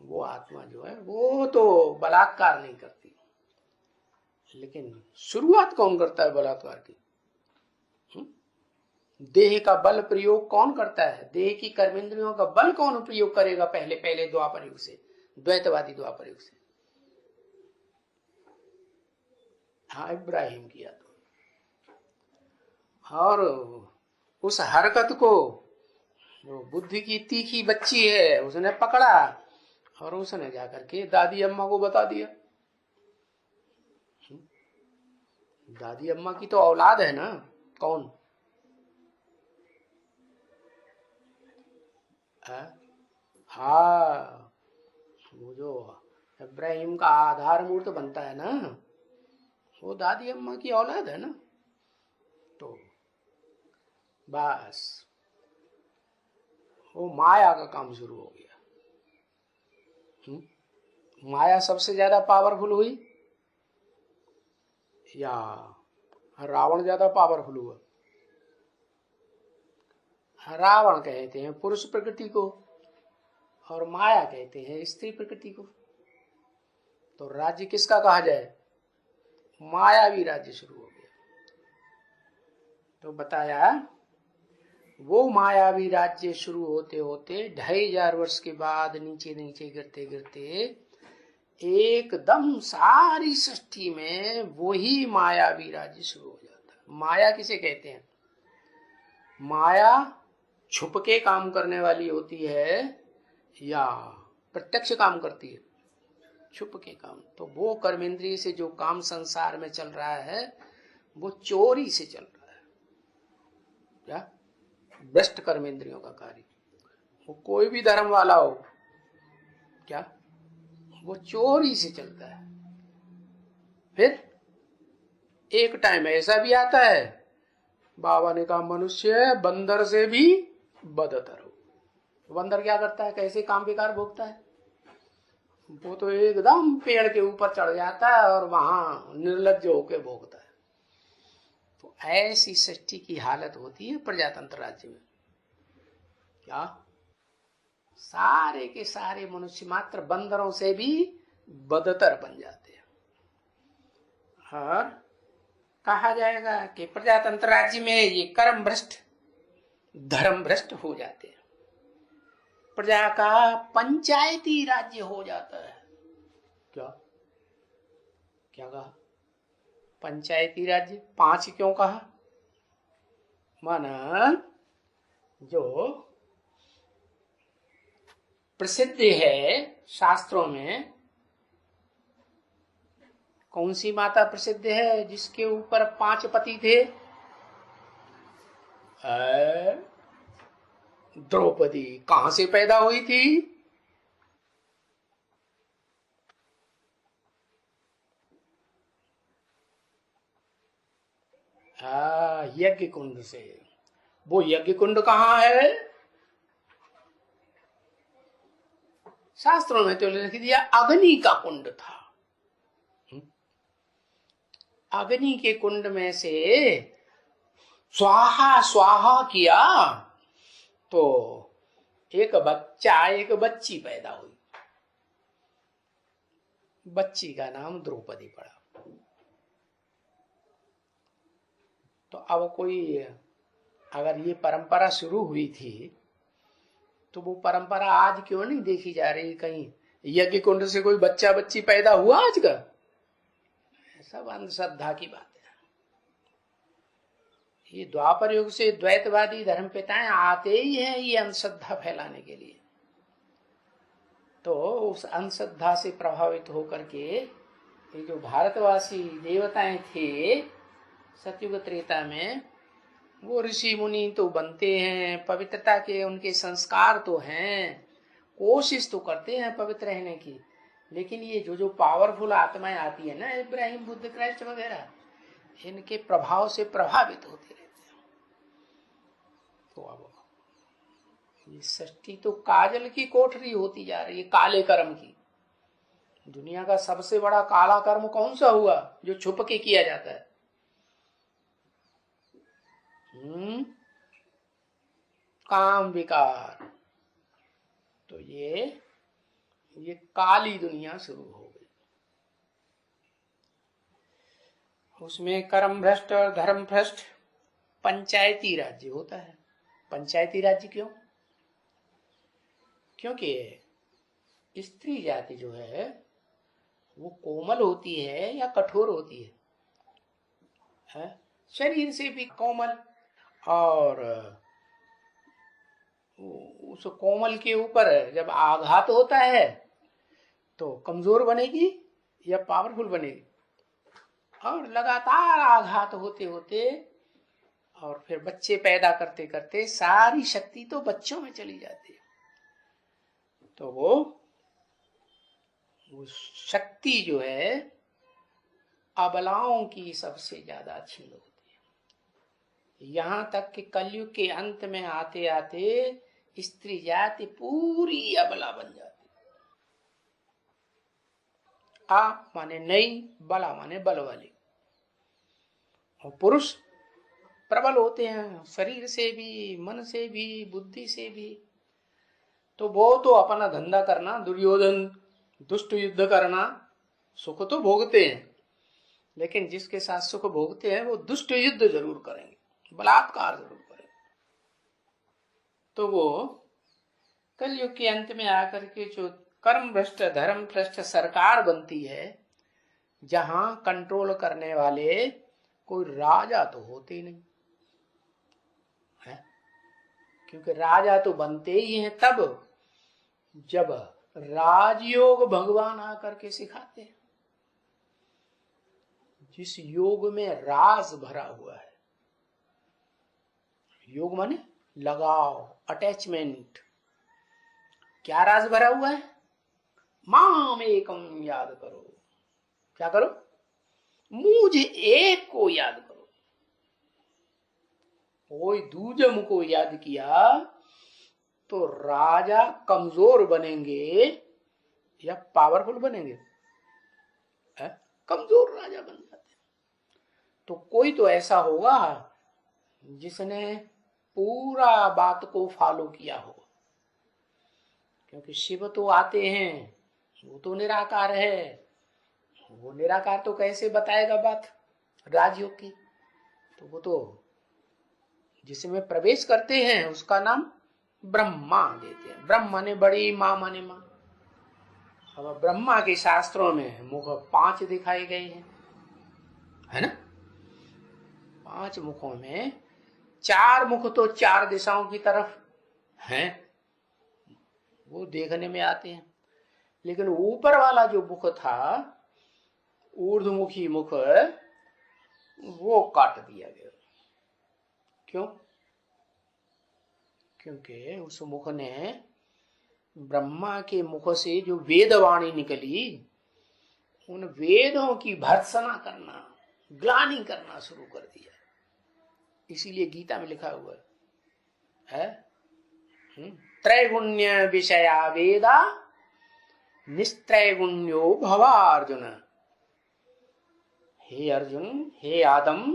Speaker 1: वो आत्मा जो है वो तो बलात्कार नहीं करती, लेकिन शुरुआत कौन करता है बलात्कार की? देह का बल प्रयोग कौन करता है? देह की कर्मेंद्रियों का बल कौन प्रयोग करेगा? पहले पहले द्वापर युग से, द्वैतवादी द्वापर युग से। हाँ, इब्राहिम किया तो। और उस हरकत को जो बुद्धि की तीखी बच्ची है उसने पकड़ा और उसने जाकर के दादी अम्मा को बता दिया। दादी अम्मा की तो औलाद है ना। कौन? हाँ, वो जो इब्राहिम का आधार मूर्त बनता है ना, वो दादी अम्मा की औलाद है ना। तो बस वो माया का काम शुरू हो गया। माया सबसे ज्यादा पावरफुल हुई या रावण ज्यादा पावरफुल हुआ? रावण कहते हैं पुरुष प्रकृति को और माया कहते हैं स्त्री प्रकृति को। तो राज्य किसका कहा जाए? मायावी राज्य शुरू हो गया। तो बताया वो मायावी राज्य शुरू होते होते 2500 वर्ष के बाद नीचे नीचे गिरते गिरते एकदम सारी सृष्टि में वही मायावी राज्य शुरू हो जाता है। माया किसे कहते हैं? माया छुप के काम करने वाली होती है या प्रत्यक्ष काम करती है? छुप के काम। तो वो कर्मेंद्रिय से जो काम संसार में चल रहा है वो चोरी से चल रहा है। क्या? भ्रष्ट कर्मेंद्रियों का कार्य। वो कोई भी धर्म वाला हो, क्या वो चोरी से चलता है। फिर एक टाइम ऐसा भी आता है, बाबा ने कहा मनुष्य बंदर से भी बदतर हो। बंदर क्या करता है? कैसे काम बेकार भोगता है? वो तो एकदम पेड़ के ऊपर चढ़ जाता है और वहां निर्लज्ज होके भोगता है। तो ऐसी सृष्टि की हालत होती है प्रजातंत्र राज्य में। क्या सारे के सारे मनुष्य मात्र बंदरों से भी बदतर बन जाते हैं। और कहा जाएगा कि प्रजातंत्र राज्य में ये कर्म भ्रष्ट धर्म भ्रष्ट हो जाते हैं। प्रजा का पंचायती राज्य हो जाता है। क्या क्या कहा? पंचायती राज्य। 5 क्यों कहा? माना जो प्रसिद्ध है शास्त्रों में, कौन सी माता प्रसिद्ध है जिसके ऊपर 5 पति थे? द्रौपदी। कहां से पैदा हुई थी? यज्ञ कुंड से। वो यज्ञ कुंड कहाँ है? शास्त्रों में तो लिख दिया अग्नि का कुंड था। अग्नि के कुंड में से स्वाहा स्वाहा किया तो एक बच्चा एक बच्ची पैदा हुई। बच्ची का नाम द्रौपदी पड़ा। तो अब कोई अगर ये परंपरा शुरू हुई थी तो वो परंपरा आज क्यों नहीं देखी जा रही? कहीं यज्ञ कुंड से कोई बच्चा बच्ची पैदा हुआ आज का? सब अंधश्रद्धा की बात है। ये द्वापर युग से द्वैतवादी धर्मपिताएं आते ही हैं ये अंधश्रद्धा फैलाने के लिए। तो उस अंधश्रद्धा से प्रभावित होकर के ये जो भारतवासी देवताएं थे सतयुग त्रेता में, वो ऋषि मुनि तो बनते हैं, पवित्रता के उनके संस्कार तो हैं, कोशिश तो करते हैं पवित्र रहने की, लेकिन ये जो जो पावरफुल आत्माएं आती है ना, इब्राहिम बुद्ध क्राइस्ट वगैरह, इनके प्रभाव से प्रभावित होते रहते हैं। तो अब ये सृष्टि तो काजल की कोठरी होती जा रही है, काले कर्म की। दुनिया का सबसे बड़ा काला कर्म कौन सा हुआ जो छुप के किया जाता है? काम विकार। तो ये काली दुनिया शुरू हो गई। उसमें कर्म भ्रष्ट और धर्म भ्रष्ट पंचायती राज्य होता है। पंचायती राज्य क्यों? क्योंकि स्त्री जाति जो है वो कोमल होती है या कठोर होती है? शरीर से भी कोमल, और उस कोमल के ऊपर जब आघात होता है तो कमजोर बनेगी या पावरफुल बनेगी? और लगातार आघात होते होते और फिर बच्चे पैदा करते करते सारी शक्ति तो बच्चों में चली जाती है। तो वो शक्ति जो है अबलाओं की सबसे ज्यादा छीन होती है। यहां तक कि कलयुग के अंत में आते आते स्त्री जाति पूरी अबला बन जाती। आ माने नहीं, बला माने बल वाली। और पुरुष प्रबल होते हैं, शरीर से भी, मन से भी, बुद्धि से भी। तो वो तो अपना धंधा करना, दुर्योधन दुष्ट युद्ध करना, सुख तो भोगते हैं, लेकिन जिसके साथ सुख भोगते हैं वो दुष्ट युद्ध जरूर करेंगे, बलात्कार जरूर करेंगे। तो वो कलयुग के अंत में आकर के जो कर्म भ्रष्ट धर्म भ्रष्ट सरकार बनती है, जहां कंट्रोल करने वाले कोई राजा तो होते ही नहीं है। क्योंकि राजा तो बनते ही हैं तब जब राजयोग भगवान आकर के सिखाते हैं, जिस योग में राज भरा हुआ है। योग माने लगाव, अटैचमेंट। क्या राज भरा हुआ है? माम एकम याद करो। क्या करो? मुझे एक को याद करो। कोई दूजम को याद किया तो राजा कमजोर बनेंगे या पावरफुल बनेंगे? कमजोर राजा बन जाते। तो कोई तो ऐसा होगा जिसने पूरा बात को फॉलो किया हो, क्योंकि शिव तो आते हैं, वो तो निराकार है। वो निराकार तो कैसे बताएगा बात राजयोग की? तो वो तो जिसमें प्रवेश करते हैं उसका नाम ब्रह्मा देते हैं। ब्रह्म माने बड़ी, माँ माने माँ। अब ब्रह्मा के शास्त्रों में मुख 5 दिखाए गए हैं, है ना। 5 मुखों में 4 मुख तो 4 दिशाओं की तरफ हैं, वो देखने में आते हैं। लेकिन ऊपर वाला जो मुख था, ऊर्ध्वमुखी मुख, वो काट दिया गया। क्यों? क्योंकि उस मुख ने, ब्रह्मा के मुख से जो वेदवाणी निकली, उन वेदों की भर्त्सना करना, ग्लानि करना शुरू कर दिया। इसीलिए गीता में लिखा हुआ है, त्रैगुण्य विषया वेदा निस्त्रैगुण्यो भवा अर्जुन। हे अर्जुन, हे आदम,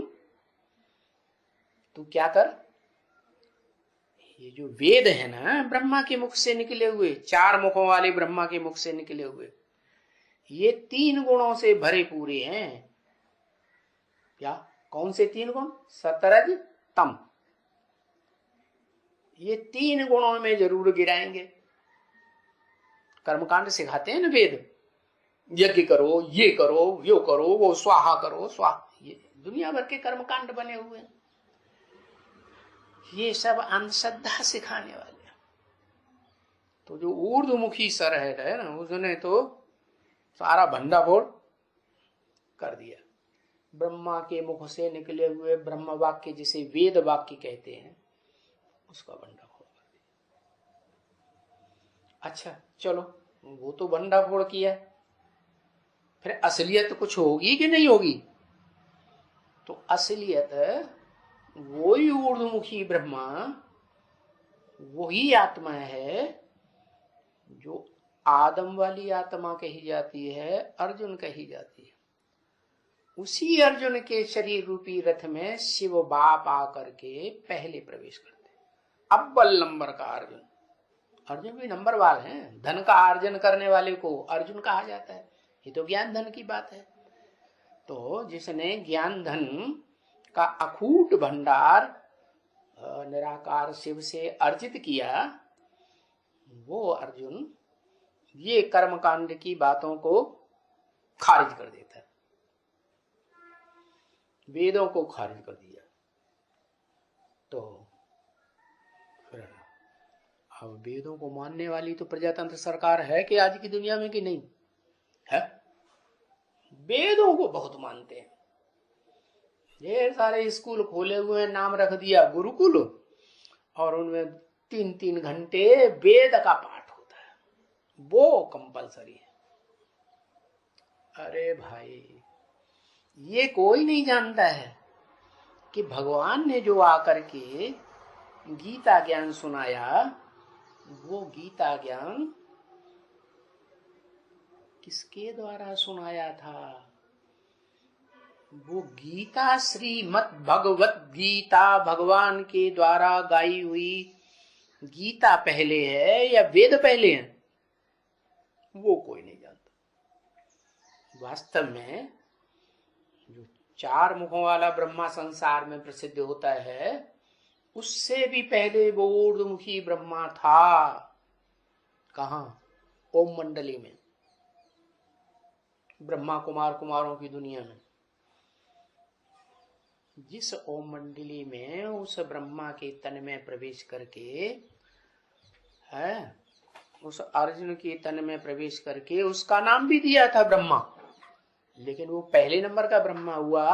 Speaker 1: तू क्या कर, ये जो वेद है ना, ब्रह्मा के मुख से निकले हुए, 4 मुखों वाले ब्रह्मा के मुख से निकले हुए, ये 3 गुणों से भरे पूरे हैं। क्या? कौन से 3 गुण? सतरज तम। ये 3 गुणों में जरूर गिराएंगे। कर्मकांड सिखाते हैं ना वेद, यज्ञ करो, ये करो, यो करो, वो स्वाहा करो, स्वाहा, ये दुनिया भर के कर्मकांड बने हुए हैं। ये सब अंधश्रद्धा सिखाने वाले। तो जो ऊर्ध्वमुखी सर है ना, उसने तो सारा भंडाफोड़ कर दिया। ब्रह्मा के मुख से निकले हुए ब्रह्म वाक्य, जिसे वेद वाक्य कहते हैं, उसका भंडाफोड़ कर दिया। अच्छा चलो, वो तो भंडाफोड़ किया, फिर असलियत कुछ होगी कि नहीं होगी? तो असलियत वही ऊर्ध्वमुखी ब्रह्मा, वही आत्मा है जो आदम वाली आत्मा कही जाती है, अर्जुन कही जाती है। उसी अर्जुन के शरीर रूपी रथ में शिव बाप आकर के पहले प्रवेश करते हैं। अव्वल नंबर का अर्जुन। अर्जुन भी नंबर वाले हैं। धन का अर्जन करने वाले को अर्जुन कहा जाता है। ये तो ज्ञान धन की बात है। तो जिसने ज्ञान धन का अखूट भंडार निराकार शिव से अर्जित किया, वो अर्जुन ये कर्मकांड की बातों को खारिज कर देता है, वेदों को खारिज कर दिया। तो फिर अब वेदों को मानने वाली तो प्रजातंत्र सरकार है कि आज की दुनिया में, कि नहीं है? वेदों को बहुत मानते हैं। ढेर सारे स्कूल खोले हुए हैं, नाम रख दिया गुरुकुल, और उनमें 3-3 घंटे वेद का पाठ होता है, वो कंपलसरी है। अरे भाई, ये कोई नहीं जानता है कि भगवान ने जो आकर के गीता ज्ञान सुनाया, वो गीता ज्ञान किसके द्वारा सुनाया था? वो गीता श्रीमद् भगवत गीता भगवान के द्वारा गाई हुई गीता पहले है या वेद पहले हैं, वो कोई नहीं जानता। वास्तव में जो 4 मुखों वाला ब्रह्मा संसार में प्रसिद्ध होता है, उससे भी पहले वो ऊर्ध्वमुखी ब्रह्मा था। कहाँ? ओम मंडली में, ब्रह्मा कुमार कुमारों की दुनिया में। जिस ओम मंडली में उस ब्रह्मा के तन में प्रवेश करके है, उस अर्जुन के तन में प्रवेश करके उसका नाम भी दिया था ब्रह्मा। लेकिन वो पहले नंबर का ब्रह्मा हुआ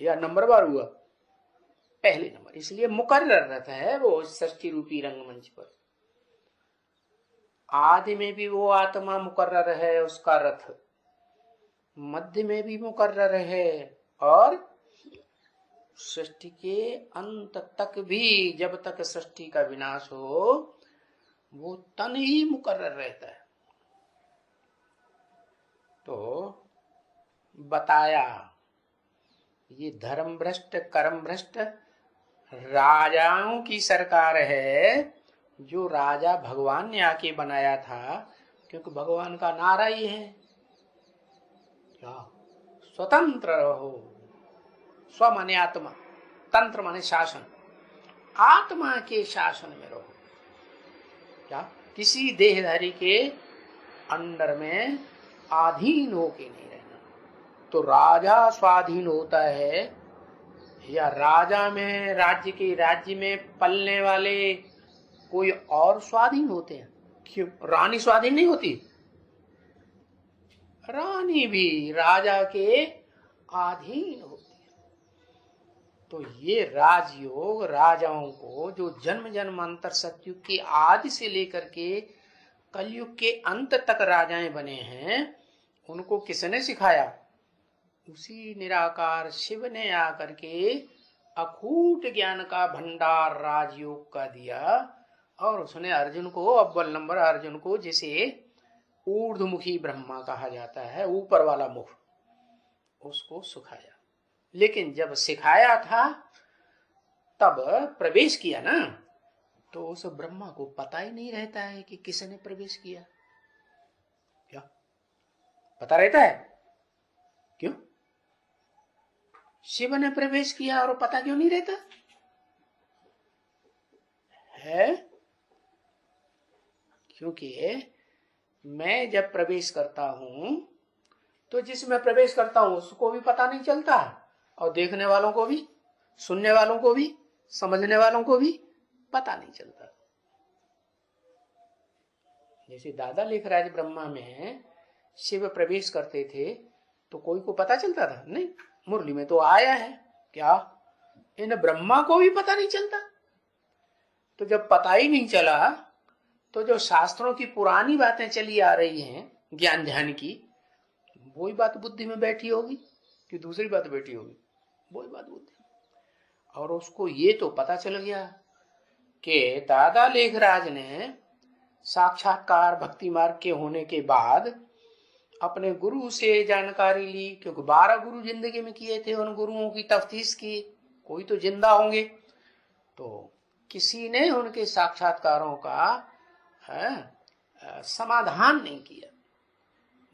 Speaker 1: या नंबरवार हुआ? पहले नंबर। इसलिए मुकर्रर रहता है वो सृष्टि रूपी रंगमंच पर। आदि में भी वो आत्मा मुकर्रर है, उसका रथ मध्य में भी मुकर्रर है, और सृष्टि के अंत तक भी, जब तक सृष्टि का विनाश हो, वो तन ही मुकर्रर रहता है। तो बताया ये धर्म भ्रष्ट कर्म भ्रष्ट राजाओं की सरकार है, जो राजा भगवान ने आके बनाया था। क्योंकि भगवान का नारा ही है क्या? स्वतंत्र रहो। स्व माने आत्मा, तंत्र माने शासन। आत्मा के शासन में रहो। क्या? किसी देहधारी के अंडर में अधीन होके नहीं रहना। तो राजा स्वाधीन होता है, या राजा में राज्य में पलने वाले कोई और स्वाधीन होते हैं? क्यों? रानी स्वाधीन नहीं होती? रानी भी राजा के अधीन होती है। तो ये राजयोग राजाओं को, जो जन्म जन्मांतर सतयुग के आदि से लेकर के कलयुग के अंत तक राजाएं बने हैं, उनको किसने सिखाया? उसी निराकार शिव ने आकर के अकूट ज्ञान का भंडार राजयोग का दिया, और उसने अर्जुन को, अव्वल नंबर अर्जुन को, जिसे ऊर्ध्वमुखी ब्रह्मा कहा जाता है, ऊपर वाला मुख, उसको सिखाया। लेकिन जब सिखाया था तब प्रवेश किया ना, तो उस ब्रह्मा को पता ही नहीं रहता है कि किसने प्रवेश किया। क्या पता रहता है? क्यों? शिव ने प्रवेश किया और पता क्यों नहीं रहता है? क्योंकि मैं जब प्रवेश करता हूं तो जिसमें प्रवेश करता हूं उसको भी पता नहीं चलता, और देखने वालों को भी, सुनने वालों को भी, समझने वालों को भी पता नहीं चलता। जैसे दादा लेखराज ब्रह्मा में शिव प्रवेश करते थे तो कोई को पता चलता था? नहीं। मुरली में तो आया है, क्या इन ब्रह्मा को भी पता नहीं चलता? तो जब पता ही नहीं चला, तो जो शास्त्रों की पुरानी बातें चली आ रही हैं ज्ञान ध्यान की, वही बात बुद्धि में बैठी होगी कि दूसरी बात बैठी होगी? वही बात बुद्धि। और उसको ये तो पता चल गया कि दादा लेखराज ने साक्षात्कार भक्ति मार्ग के होने के बाद अपने गुरु से जानकारी ली, क्योंकि 12 गुरु जिंदगी में किए थे, उन गुरुओं की तफ्तीश की, कोई तो जिंदा होंगे। तो किसी ने उनके साक्षात्कारों का समाधान नहीं किया।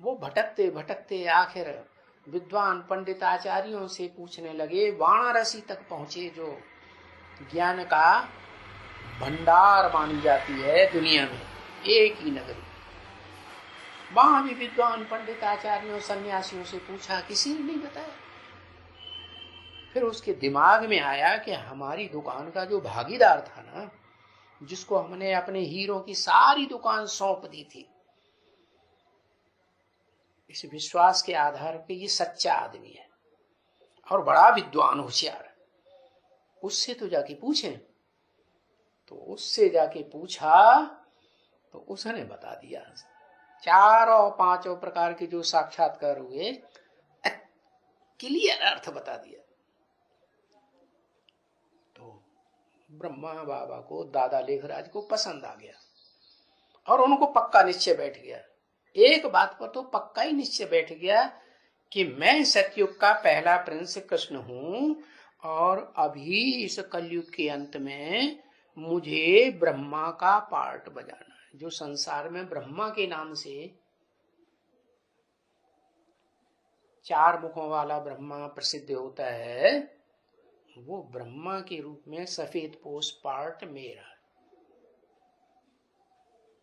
Speaker 1: वो भटकते भटकते आखिर विद्वान पंडित आचार्यों से पूछने लगे, वाराणसी तक पहुंचे, जो ज्ञान का भंडार मानी जाती है दुनिया में, एक ही नगरी। वहां भी विद्वान पंडित आचार्यों सन्यासियों से पूछा, किसी ने नहीं बताया। फिर उसके दिमाग में आया कि हमारी दुकान का जो भागीदार था ना, जिसको हमने अपने हीरों की सारी दुकान सौंप दी थी, इस विश्वास के आधार पे ये सच्चा आदमी है और बड़ा विद्वान होशियार है, उससे तो जाके पूछें। तो उससे जाके पूछा तो उसने बता दिया, 4 और 5 प्रकार के जो साक्षात्कार हुए, क्लियर अर्थ बता दिया। तो ब्रह्मा बाबा को, दादा लेखराज को पसंद आ गया और उनको पक्का निश्चय बैठ गया। एक बात पर तो पक्का ही निश्चय बैठ गया कि मैं सतयुग का पहला प्रिंस कृष्ण हूं, और अभी इस कलयुग के अंत में मुझे ब्रह्मा का पार्ट बजाना है। जो संसार में ब्रह्मा के नाम से 4 मुखों वाला ब्रह्मा प्रसिद्ध होता है, वो ब्रह्मा के रूप में सफेद पोष पार्ट मेरा है।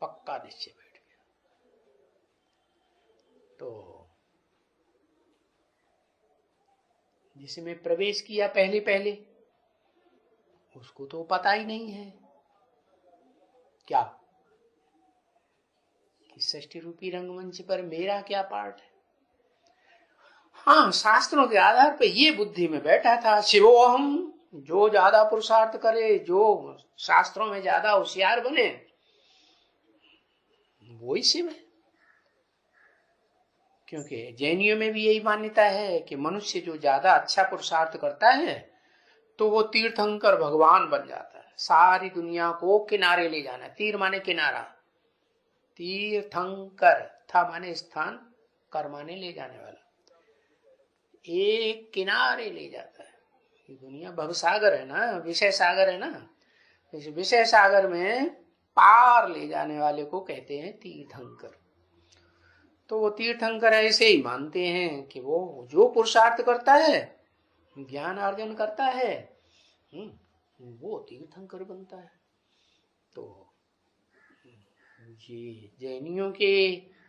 Speaker 1: पक्का निश्चय बैठ गया। तो जिसमें प्रवेश किया पहले पहले, उसको तो पता ही नहीं है क्या कि 60 रूपी रंगमंच पर मेरा क्या पार्ट है। हाँ, शास्त्रों के आधार पे ये बुद्धि में बैठा था, शिवोहम, जो ज्यादा पुरुषार्थ करे, जो शास्त्रों में ज्यादा होशियार बने, वो ही शिव है। क्योंकि जैनियों में भी यही मान्यता है कि मनुष्य जो ज्यादा अच्छा पुरुषार्थ करता है तो वो तीर्थंकर भगवान बन जाता है, सारी दुनिया को किनारे ले जाना। तीर माने किनारा, तीर्थंकर, था माने स्थान, कर माने ले जाने वाला, एक किनारे ले जाता है। ये दुनिया भवसागर है ना, विषय सागर है ना, इस विषय सागर में पार ले जाने वाले को कहते हैं तीर्थंकर। तो वो तीर्थंकर ऐसे ही मानते हैं कि वो जो पुरुषार्थ करता है, ज्ञान अर्जन करता है, वो तीर्थंकर बनता है। तो जी, जैनियों के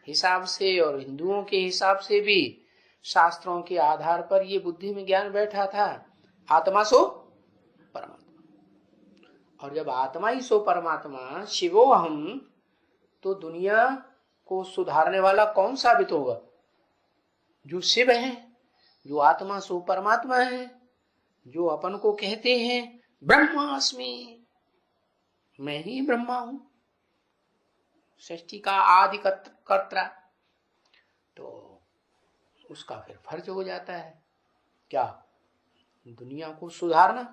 Speaker 1: हिसाब से और हिंदुओं के हिसाब से भी शास्त्रों के आधार पर ये बुद्धि में ज्ञान बैठा था, आत्मा सो परमात्मा। और जब आत्मा ही सो परमात्मा, शिवो हम, तो दुनिया को सुधारने वाला कौन साबित होगा? जो शिव है, जो आत्मा सो परमात्मा है, जो अपन को कहते हैं ब्रह्मास्मि, मैं ही ब्रह्मा हूं, सृष्टि का आदि कर्ता। तो उसका फिर फर्ज हो जाता है क्या? दुनिया को सुधारना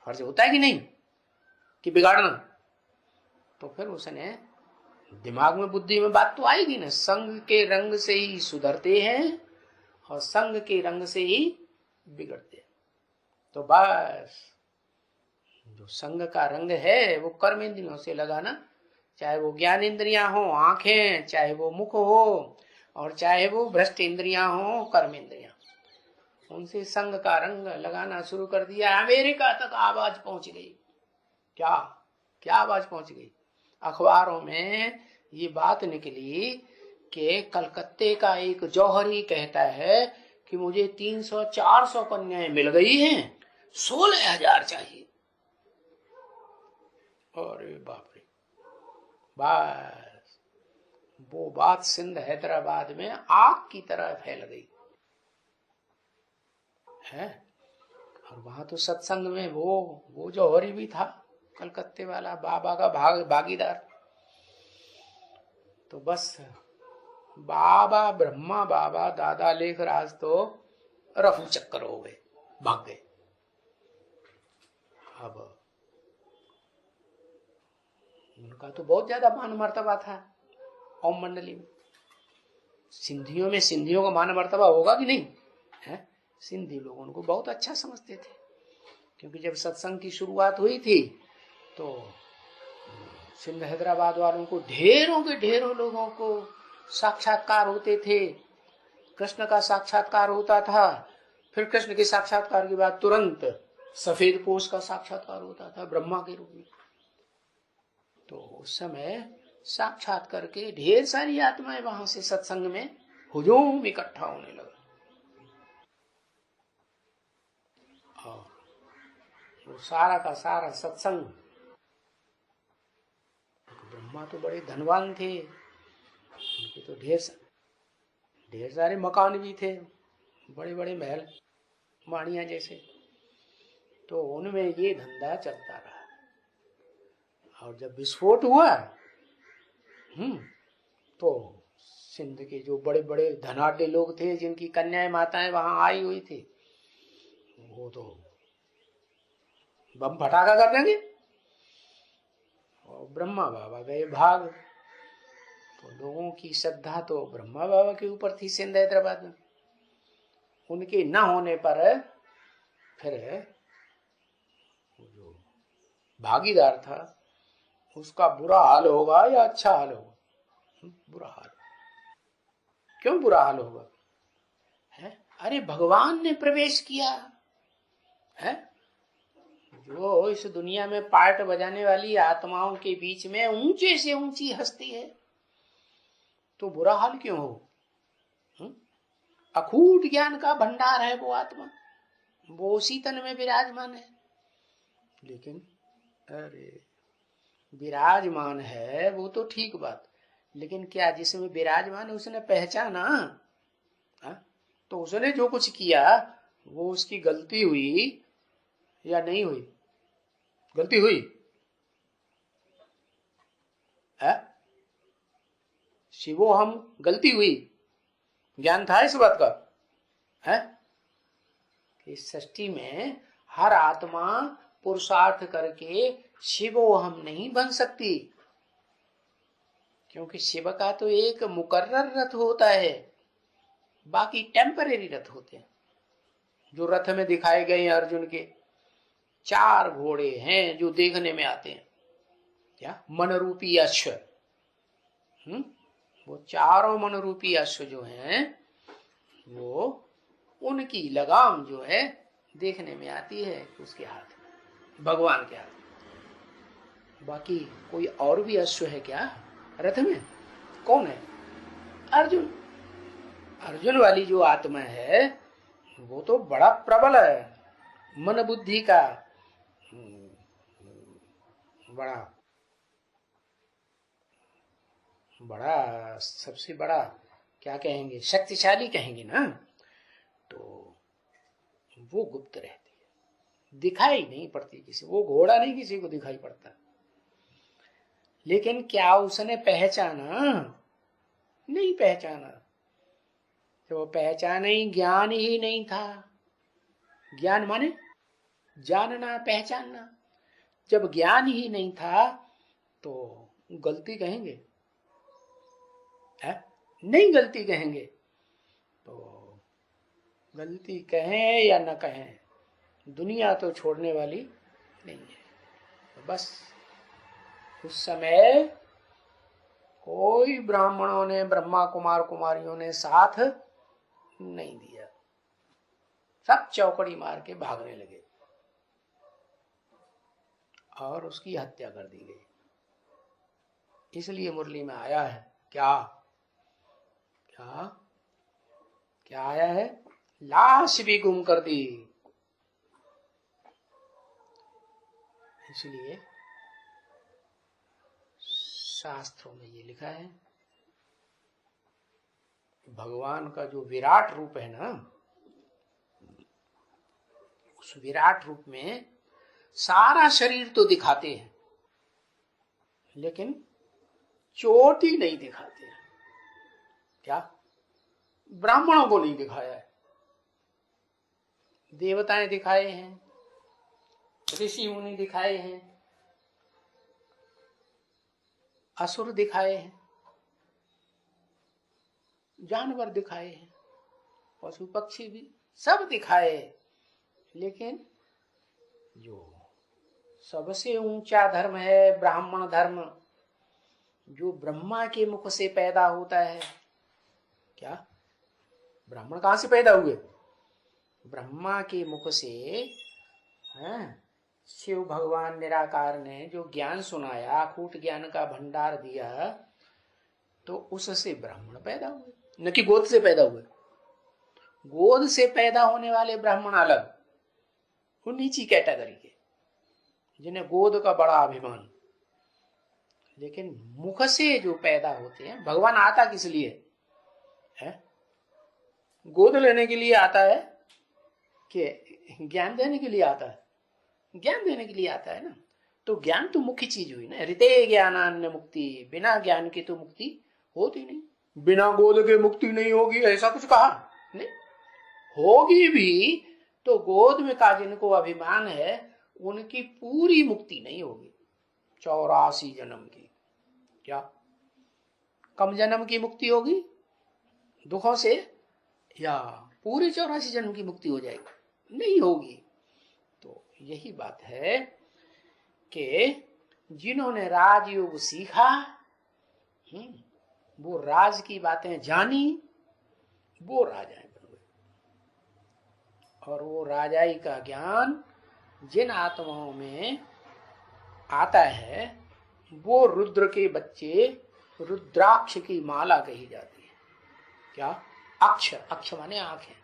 Speaker 1: फर्ज होता है कि नहीं, कि बिगाड़ना? तो फिर उसने दिमाग में, बुद्धि में बात तो आएगी ना, संग के रंग से ही सुधरते हैं और संग के रंग से ही बिगड़ते हैं। तो बस जो संग का रंग है वो कर्म इंद्रियों से लगाना, चाहे वो ज्ञान इंद्रियां हो, आंखें, चाहे वो मुख हो, और चाहे वो भ्रष्ट इंद्रियां हो, कर्म इंद्रियां, उनसे संग का रंग लगाना शुरू कर दिया। अमेरिका तक आवाज पहुंच गई। क्या क्या आवाज पहुंच गई? अखबारों में ये बात निकली कि कलकत्ते का एक जौहरी कहता है कि मुझे 300-400 कन्याएं मिल गई हैं, 16,000 चाहिए। अरे बाप रे, बस वो बात सिंध हैदराबाद में आग की तरह फैल गई है। और वहां तो सत्संग में वो जौहरी भी था, कलकत्ते वाला, बाबा का भागीदार। तो बस बाबा, ब्रह्मा बाबा, दादा लेखराज तो रफू चक्कर हो गए, भाग गए। अब उनका तो बहुत ज्यादा मान मर्तबा था ओम मंडली में। सिंधियों का मान मर्तबा होगा कि नहीं है? सिंधी लोग उनको बहुत अच्छा समझते थे, क्योंकि जब सत्संग की शुरुआत हुई थी तो सिंध हैदराबाद वालों को ढेरों के ढेरों लोगों को साक्षात्कार होते थे। कृष्ण का साक्षात्कार होता था, फिर कृष्ण के साक्षात्कार के बाद तुरंत सफेद पोष का साक्षात्कार होता था ब्रह्मा के रूप में। तो उस समय साक्षात करके ढेर सारी आत्माएं वहां से सत्संग में हुजूम इकट्ठा होने लगा। और वो सारा का सारा सत्संग, ब्रह्मा तो बड़े धनवान थे, उनके तो ढेर सारे मकान भी थे, बड़े बड़े महल, माड़िया जैसे। तो उनमें ये धंधा चलता रहा। और जब विस्फोट हुआ तो सिंध के जो बड़े बड़े धनाढ्य लोग थे, जिनकी कन्याएं माताएं वहां आई हुई थी, वो तो बम फटाका कर देंगे। और ब्रह्मा बाबा गए भाग। तो लोगों की श्रद्धा तो ब्रह्मा बाबा के ऊपर थी सिंध हैदराबाद में। उनके न होने पर फिर जो भागीदार था उसका बुरा हाल होगा या अच्छा हाल होगा? बुरा हाल। क्यों बुरा हाल होगा? है? अरे भगवान ने प्रवेश किया है, जो इस दुनिया में पार्ट बजाने वाली आत्माओं के बीच में ऊंचे से ऊंची हस्ती है, तो बुरा हाल क्यों हो? अखूट ज्ञान का भंडार है वो आत्मा, वो उसी तन में विराजमान है। लेकिन अरे विराजमान है वो तो ठीक बात, लेकिन क्या जिसमें विराजमान है उसने पहचाना? तो उसने जो कुछ किया वो उसकी गलती हुई या नहीं हुई? गलती हुई है? शिवो हम, गलती हुई, ज्ञान था इस बात का है? इस सृष्टि में हर आत्मा पुरुषार्थ करके शिवो हम नहीं बन सकती, क्योंकि शिव का तो एक मुकर्रर रथ होता है, बाकी टेम्परेरी रथ होते हैं। जो रथ में दिखाए गए अर्जुन के 4 घोड़े हैं जो देखने में आते हैं, क्या मन रूपी अश्व, वो चारों मन रूपी अश्व जो हैं वो, उनकी लगाम जो है देखने में आती है उसके हाथ में, भगवान के हाथ में। बाकी कोई और भी अश्व है क्या रथ में? कौन है? अर्जुन। अर्जुन वाली जो आत्मा है वो तो बड़ा प्रबल है, मन बुद्धि का बड़ा बड़ा सबसे बड़ा क्या कहेंगे, शक्तिशाली कहेंगे ना। तो वो गुप्त रहती है, दिखाई नहीं पड़ती किसी, वो घोड़ा नहीं किसी को दिखाई पड़ता। लेकिन क्या उसने पहचाना? नहीं पहचाना। तो वो पहचाना ही, ज्ञान ही नहीं था। ज्ञान माने जानना, पहचानना। जब ज्ञान ही नहीं था तो गलती कहेंगे? है? नहीं गलती कहेंगे। तो गलती कहें या न कहें, दुनिया तो छोड़ने वाली नहीं है। तो बस उस समय कोई ब्राह्मणों ने, ब्रह्मा कुमार कुमारियों ने साथ नहीं दिया, सब चौकड़ी मार के भागने लगे और उसकी हत्या कर दी गई। इसलिए मुरली में आया है क्या क्या क्या आया है? लाश भी गुम कर दी। इसलिए शास्त्रों में ये लिखा है, भगवान का जो विराट रूप है ना, उस विराट रूप में सारा शरीर तो दिखाते हैं लेकिन चोटी नहीं दिखाते हैं। क्या? ब्राह्मणों को नहीं दिखाया है, देवताएं दिखाए हैं, ऋषि मुनि दिखाए हैं, असुर दिखाए हैं, जानवर दिखाए हैं, पशु पक्षी भी सब दिखाए। लेकिन जो सबसे ऊंचा धर्म है ब्राह्मण धर्म, जो ब्रह्मा के मुख से पैदा होता है। क्या? ब्राह्मण कहां से पैदा हुए? ब्रह्मा के मुख से। शिव भगवान निराकार ने जो ज्ञान सुनाया, अखूट ज्ञान का भंडार दिया, तो उससे ब्राह्मण पैदा हुए, न कि गोद से पैदा हुए। गोद से पैदा होने वाले ब्राह्मण अलग, वो नीची कैटेगरी के, जिन्हें गोद का बड़ा अभिमान। लेकिन मुख से जो पैदा होते हैं, भगवान आता किस लिए है? गोद लेने के लिए आता है कि ज्ञान देने के लिए आता है? ज्ञान देने के लिए आता है ना। तो ज्ञान तो मुख्य चीज हुई ना। ऋते ज्ञानान्य मुक्ति, बिना ज्ञान की तो मुक्ति होती नहीं। बिना गोद के मुक्ति नहीं होगी ऐसा कुछ कहा नहीं। होगी भी तो गोद में का जिनको अभिमान है उनकी पूरी मुक्ति नहीं होगी, 84 जन्म की। क्या कम जन्म की मुक्ति होगी दुखों से, या पूरे 84 जन्म की मुक्ति हो जाएगी? नहीं होगी। तो यही बात है कि जिन्होंने राजयोग सीखा, वो राज की बातें जानी, वो राजाएं बन गए। और वो राजाई का ज्ञान जिन आत्माओं में आता है वो रुद्र के बच्चे, रुद्राक्ष की माला कही जाती है। क्या? अक्ष, अक्ष माने आंखें।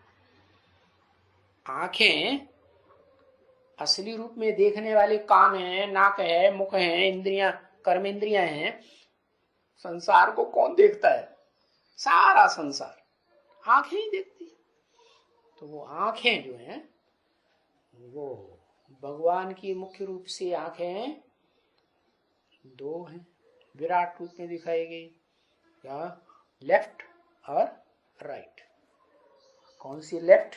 Speaker 1: आंखें असली रूप में देखने वाले कान है, नाक है, मुख है, इंद्रियां, कर्मेंद्रियां हैं। संसार को कौन देखता है? सारा संसार आंखें ही देखती है। तो वो आंखें जो हैं वो भगवान की मुख्य रूप से आंखें दो हैं, विराट रूप में दिखाई गई। क्या? लेफ्ट और राइट। कौन सी लेफ्ट?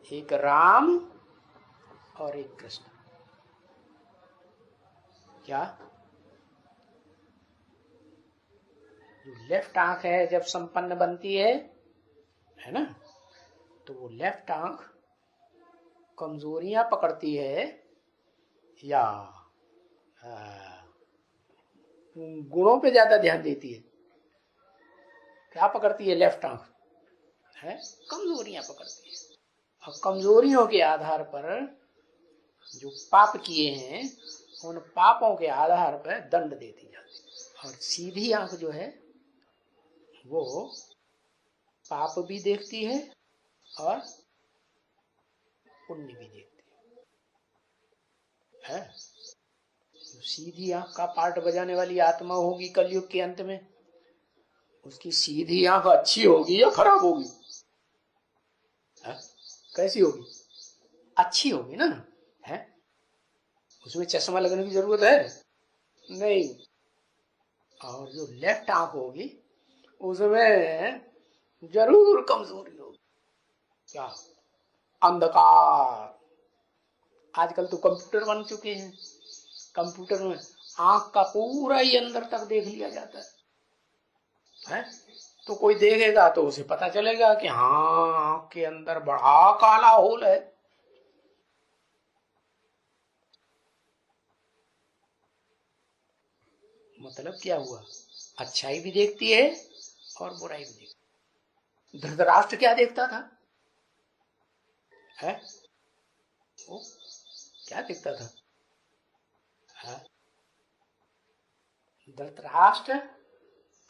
Speaker 1: एक राम और एक कृष्ण। क्या? जो लेफ्ट आंख है जब संपन्न बनती है ना, तो वो लेफ्ट आंख कमजोरियां पकड़ती है या गुणों पे ज्यादा ध्यान देती है? क्या पकड़ती है लेफ्ट आंख? है कमजोरियां पकड़ती है। और कमजोरियों के आधार पर जो पाप किए हैं उन पापों के आधार पर दंड देती जाती है। और सीधी आंख जो है वो पाप भी देखती है और पुण्य भी देखती है। तो सीधी आंख का पार्ट बजाने वाली आत्मा होगी कलयुग के अंत में, उसकी सीधी आंख अच्छी होगी या खराब होगी? है? कैसी होगी? अच्छी होगी ना, है? उसमें चश्मा लगने की जरूरत है नहीं। और जो लेफ्ट आंख होगी उसमें जरूर कमजोरी होगी। क्या? अंधकार। आजकल तो कंप्यूटर बन चुके हैं, कंप्यूटर में आंख का पूरा ही अंदर तक देख लिया जाता है? तो कोई देखेगा तो उसे पता चलेगा कि हाँ आंख के अंदर बड़ा काला होल है। मतलब क्या हुआ? अच्छाई भी देखती है और बुराई भी देखती है। धृतराष्ट्र क्या देखता था? है? वो क्या देखता था? है? धृतराष्ट्र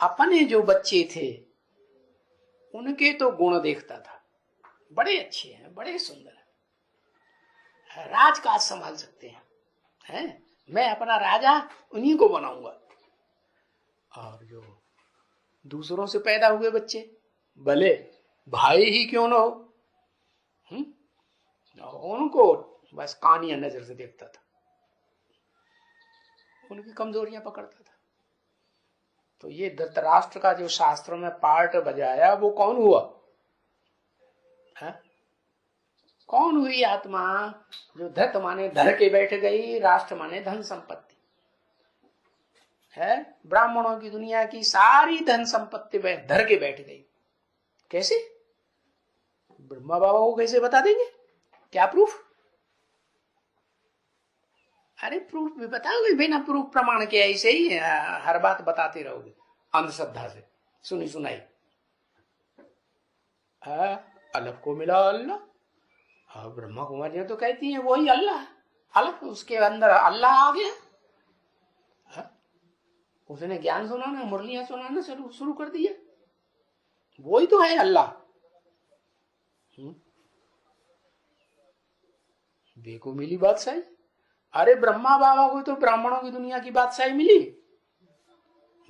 Speaker 1: अपने जो बच्चे थे उनके तो गुण देखता था, बड़े अच्छे हैं, बड़े सुंदर है, राजकाज संभाल सकते हैं, मैं अपना राजा उन्हीं को बनाऊंगा। और जो दूसरों से पैदा हुए बच्चे, भले भाई ही क्यों ना हो, उनको बस कानिया नजर से देखता था, उनकी कमजोरियां पकड़ता था। तो ये धृतराष्ट्र का जो शास्त्रों में पार्ट बजाया वो कौन हुआ? है? कौन हुई आत्मा? जो धृत माने धर के बैठ गई, राष्ट्र माने धन संपत्ति है। ब्राह्मणों की दुनिया की सारी धन संपत्ति धर के बैठ गई। कैसे? ब्रह्मा बाबा को कैसे बता देंगे? क्या प्रूफ? अरे प्रूफ भी बताओगे? बिना प्रूफ प्रमाण के ऐसे ही हर बात बताते रहोगे अंधश्रद्धा से सुनी सुनाई। अलग को मिला अल्लाह। हाँ, ब्रह्मा कुमारियां तो कहती हैं वही अल्लाह, अलग उसके अंदर अल्लाह आ गया। उसने ज्ञान सुनाना, मुरलियां सुनाना शुरू कर दिया, वही तो है अल्लाह। बेको मिली बादशाही। अरे ब्रह्मा बाबा को तो ब्राह्मणों की दुनिया की बादशाही मिली,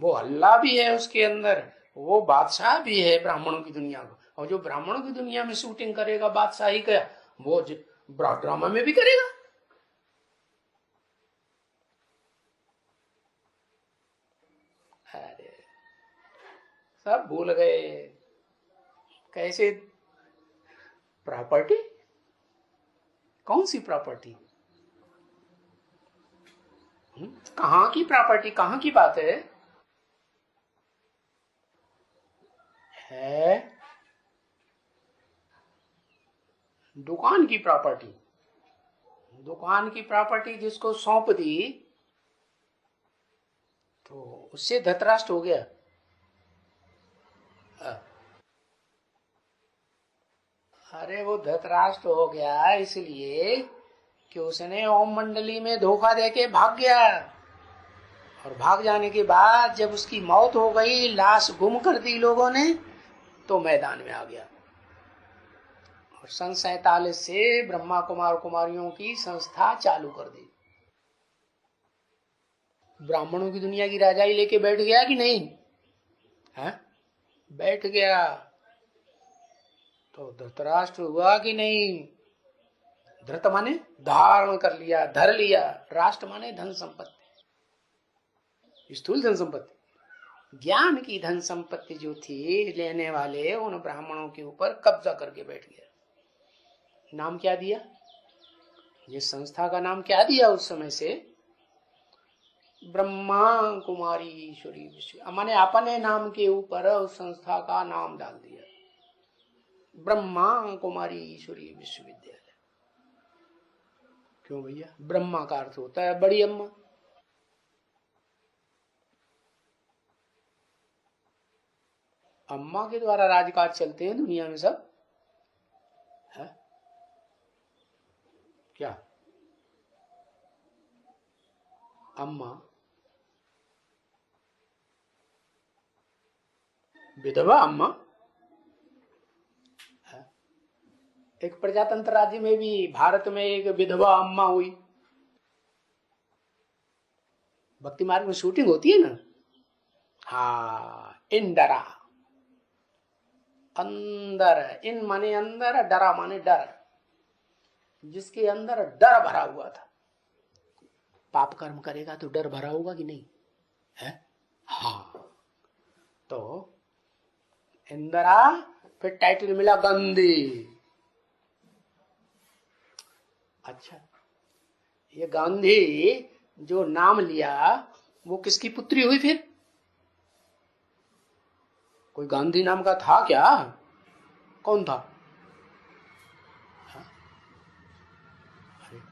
Speaker 1: वो अल्लाह भी है उसके अंदर, वो बादशाह भी है ब्राह्मणों की दुनिया को। और जो ब्राह्मणों की दुनिया में शूटिंग करेगा बादशाही का, वो ड्रामा में भी करेगा। अरे सब भूल गए। कैसे? प्रॉपर्टी? कौन सी प्रॉपर्टी? कहाँ की प्रॉपर्टी? कहाँ की बात है? है दुकान की प्रॉपर्टी। दुकान की प्रॉपर्टी जिसको सौंप दी तो उससे धृतराष्ट्र हो गया। अरे वो धृतराष्ट्र हो गया इसलिए कि उसने ओम मंडली में धोखा देके भाग गया, और भाग जाने के बाद जब उसकी मौत हो गई, लाश गुम कर दी लोगों ने, तो मैदान में आ गया। और सन 47 से ब्रह्मा कुमार कुमारियों की संस्था चालू कर दी। ब्राह्मणों की दुनिया की राजाई लेके बैठ गया कि नहीं? है? बैठ गया। तो धृतराष्ट्र हुआ कि नहीं? धृत माने धारण कर लिया, धर लिया। राष्ट्र माने धन संपत्ति, स्थूल धन संपत्ति। ज्ञान की धन संपत्ति जो थी लेने वाले उन ब्राह्मणों के ऊपर कब्जा करके बैठ गया। नाम क्या दिया? ये संस्था का नाम क्या दिया उस समय से? ब्रह्मा कुमारी ईश्वरी विश्व, माने अपने नाम के ऊपर उस संस्था का नाम डाल दिया, ब्रह्मा कुमारी ईश्वरी विश्वविद्यालय। क्यों भैया? ब्रह्मा का अर्थ होता है बड़ी अम्मा। अम्मा के द्वारा राजकाज चलते हैं दुनिया में सब है। अम्मा, विधवा अम्मा। एक प्रजातंत्र राज्य में भी, भारत में एक विधवा अम्मा हुई। भक्ति मार्ग में शूटिंग होती है ना। हाँ, इंदरा, अंदर, इन माने अंदर, डरा माने डर, जिसके अंदर डर भरा हुआ था। पाप कर्म करेगा तो डर भरा होगा कि नहीं है? हाँ, तो इंदिरा, फिर टाइटल मिला गांधी। अच्छा, ये गांधी जो नाम लिया वो किसकी पुत्री हुई फिर? कोई गांधी नाम का था क्या? कौन था?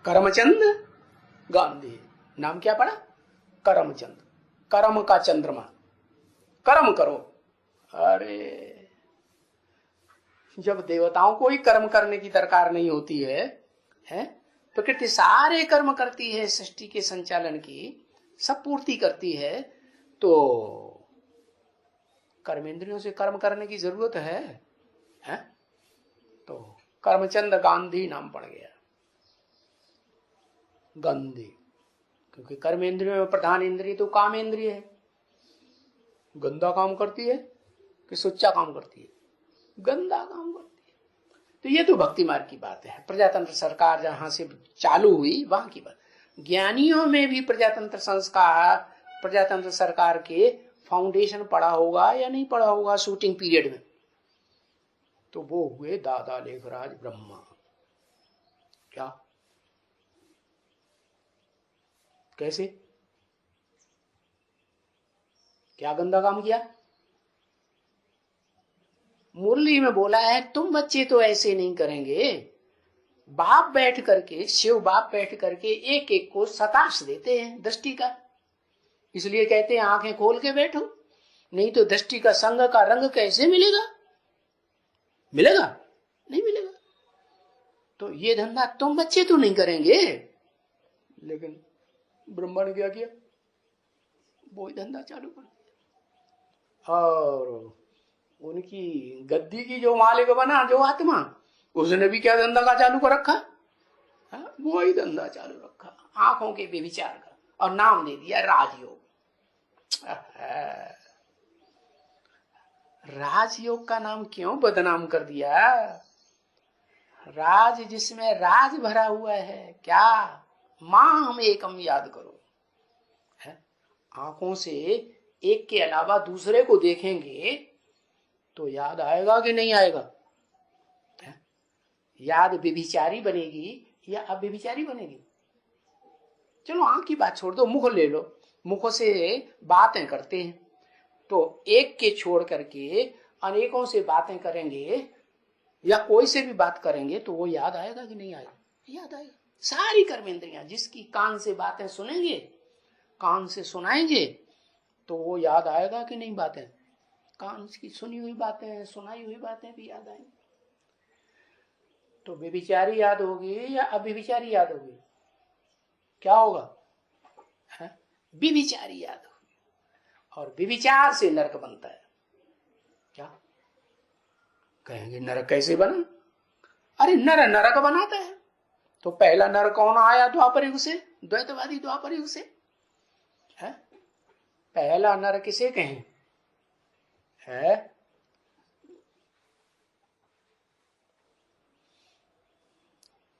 Speaker 1: करमचंद गांधी। नाम क्या पड़ा? करमचंद, कर्म का चंद्रमा, कर्म करो। अरे, जब देवताओं को ही कर्म करने की दरकार नहीं होती है, प्रकृति सारे कर्म करती है, सृष्टि के संचालन की सब पूर्ति करती है, तो कर्मेंद्रियों से कर्म करने की जरूरत है? तो करमचंद गांधी नाम पड़ गया, गांधी। क्योंकि कर्मेंद्रियों में प्रधान इंद्रिय तो काम इंद्रिय है। गंदा काम करती है कि सुच्चा काम करती है? गंदा काम करती है। तो ये तो भक्ति मार्ग की बात है। प्रजातंत्र सरकार जहां से चालू हुई वहां की बात। ज्ञानियों में भी प्रजातंत्र संस्कार, प्रजातंत्र सरकार के फाउंडेशन पड़ा होगा या नहीं पड़ा होगा शूटिंग पीरियड में? तो वो हुए दादा लेखराज ब्रह्मा। क्या, कैसे, क्या गंदा काम किया? मुरली में बोला है, तुम बच्चे तो ऐसे नहीं करेंगे। बाप बैठ करके, शिव बाप बैठ करके एक एक को सताश देते हैं दृष्टि का। इसलिए कहते हैं आंखें खोल के बैठो, नहीं तो दृष्टि का संग का रंग कैसे मिलेगा? मिलेगा? नहीं मिलेगा। तो ये धंधा तुम बच्चे तो नहीं करेंगे। लेकिन ब्रह्मा ने क्या किया? वो धंधा चालू कर दिया। और उनकी गद्दी की जो मालिक बना, जो आत्मा, उसने भी क्या धंधा का चालू कर रखा? वो ही धंधा चालू रखा, आंखों के बेविचार का, और नाम दे दिया राजयोग। राजयोग का नाम क्यों बदनाम कर दिया? राज जिसमें राज भरा हुआ है, क्या मां हम एकम याद करो। आंखों से एक के अलावा दूसरे को देखेंगे तो याद आएगा कि नहीं आएगा? याद व्यभिचारी बनेगी या अव्यभिचारी बनेगी? चलो आंख की बात छोड़ दो, मुख ले लो। मुख से बातें करते हैं, तो एक के छोड़ करके अनेकों से बातें करेंगे या कोई से भी बात करेंगे तो वो याद आएगा कि नहीं आएगा? याद आएगा। सारी कर्मेंद्रियां जिसकी कान से बातें सुनेंगे, कान से सुनाएंगे, तो वो याद आएगा कि नहीं? बातें, कान की सुनी हुई बातें, सुनाई हुई बातें भी याद आएंगी। तो व्यभिचारी याद होगी या अव्यभिचारी याद होगी? क्या होगा? व्यभिचारी याद होगी। और व्यभिचार से नरक बनता है। क्या कहेंगे नरक कैसे बना? अरे नरक बनाता है। तो पहला नर कौन आया द्वापर युग से? द्वैतवादी द्वापर युग से है। पहला नर किसे कहें? है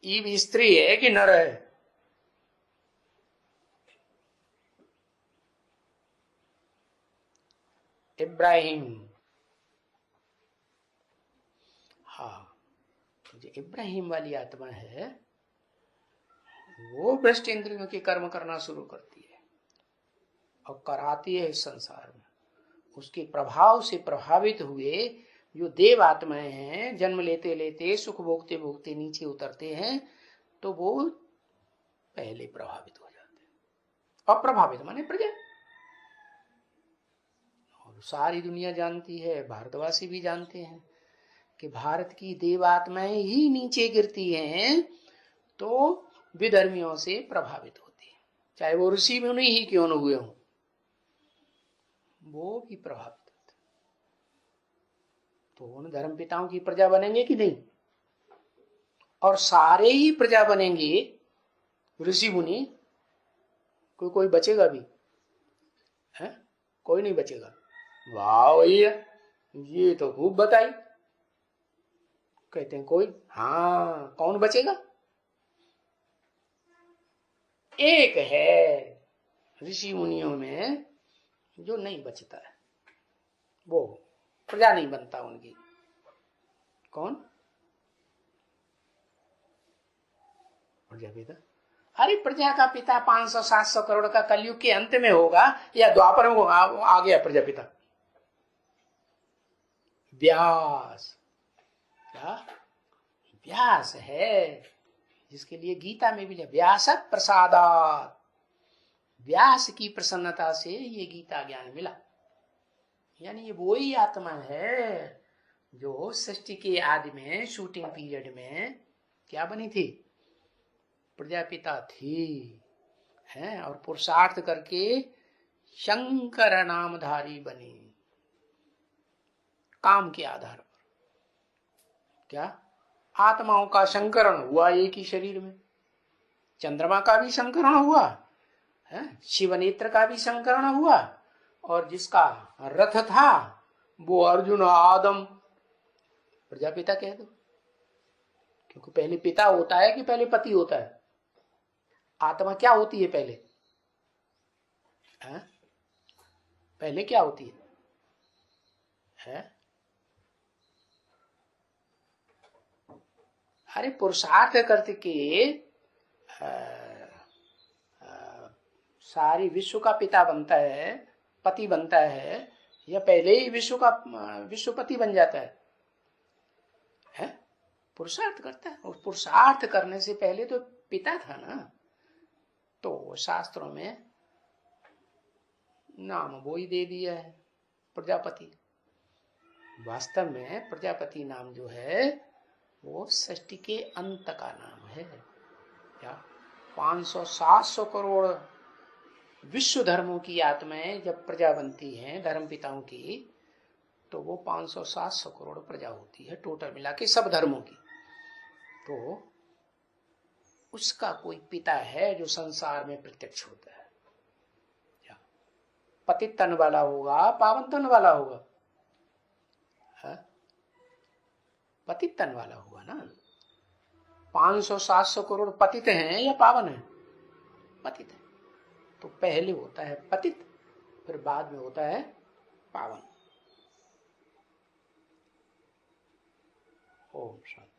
Speaker 1: ईव स्त्री है कि नर है? इब्राहिम। हाँ, जो इब्राहिम वाली आत्मा है वो भ्रष्ट इंद्रियों के कर्म करना शुरू करती है और कराती है इस संसार में। उसके प्रभाव से प्रभावित हुए जो देव आत्माएं हैं, जन्म लेते लेते सुख भोगते भोगते नीचे उतरते हैं, तो वो पहले प्रभावित हो जाते हैं। अप्रभावित माने प्रजा। और सारी दुनिया जानती है, भारतवासी भी जानते हैं कि भारत की देव आत्माएं ही नीचे गिरती हैं तो विधर्मियों से प्रभावित होती है। चाहे वो ऋषि मुनि ही क्यों न हुए हों, वो भी प्रभावित होते। तो उन धर्म पिताओं की प्रजा बनेंगे कि नहीं? और सारे ही प्रजा बनेंगे ऋषि मुनि, कोई बचेगा भी है? कोई नहीं बचेगा। वाह भैया, ये तो खूब बताई। कहते हैं कोई, हाँ, कौन बचेगा? एक है ऋषि मुनियों में जो नहीं बचता है, वो प्रजा नहीं बनता उनकी। कौन? प्रजा पिता। अरे प्रजा का पिता 500-700 करोड़ का कलयुग के अंत में होगा या द्वापर में होगा? आ गया प्रजापिता व्यास। क्या व्यास है, जिसके लिए गीता में भी व्यास प्रसादात, व्यास की प्रसन्नता से ये गीता ज्ञान मिला। यानी ये वो ही आत्मा है जो सृष्टि के आदि में शूटिंग पीरियड में क्या बनी थी? प्रजापिता थी, हैं, और पुरुषार्थ करके शंकर नामधारी बनी, काम के आधार पर। क्या आत्माओं का संकरण हुआ एक ही शरीर में। चंद्रमा का भी संकरण हुआ है, शिवनेत्र का भी संकरण हुआ, और जिसका रथ था वो अर्जुन आदम प्रजापिता कह दो, क्योंकि पहले पिता होता है कि पहले पति होता है? आत्मा क्या होती है पहले? है? पहले क्या होती है? अरे पुरुषार्थ करके सारी विश्व का पिता बनता है, पति बनता है, या पहले ही विश्व का विश्वपति बन जाता है? पुरुषार्थ करता है, और पुरुषार्थ करने से पहले तो पिता था ना। तो शास्त्रों में नाम वो ही दे दिया है प्रजापति। वास्तव में प्रजापति नाम जो है वो सृष्टि के अंत का नाम है। क्या 500-700 करोड़ विश्व धर्मों की आत्माएं जब प्रजा बनती हैं धर्म पिताओं की, तो वो 500-700 करोड़ प्रजा होती है टोटल मिला के सब धर्मों की। तो उसका कोई पिता है जो संसार में प्रत्यक्ष होता है। पतित तन वाला होगा, पावन तन वाला होगा? पतित तन वाला होगा ना। 500-700 करोड़ पतित हैं या पावन है? पतित है। तो पहले होता है पतित, फिर बाद में होता है पावन। ओम शांति।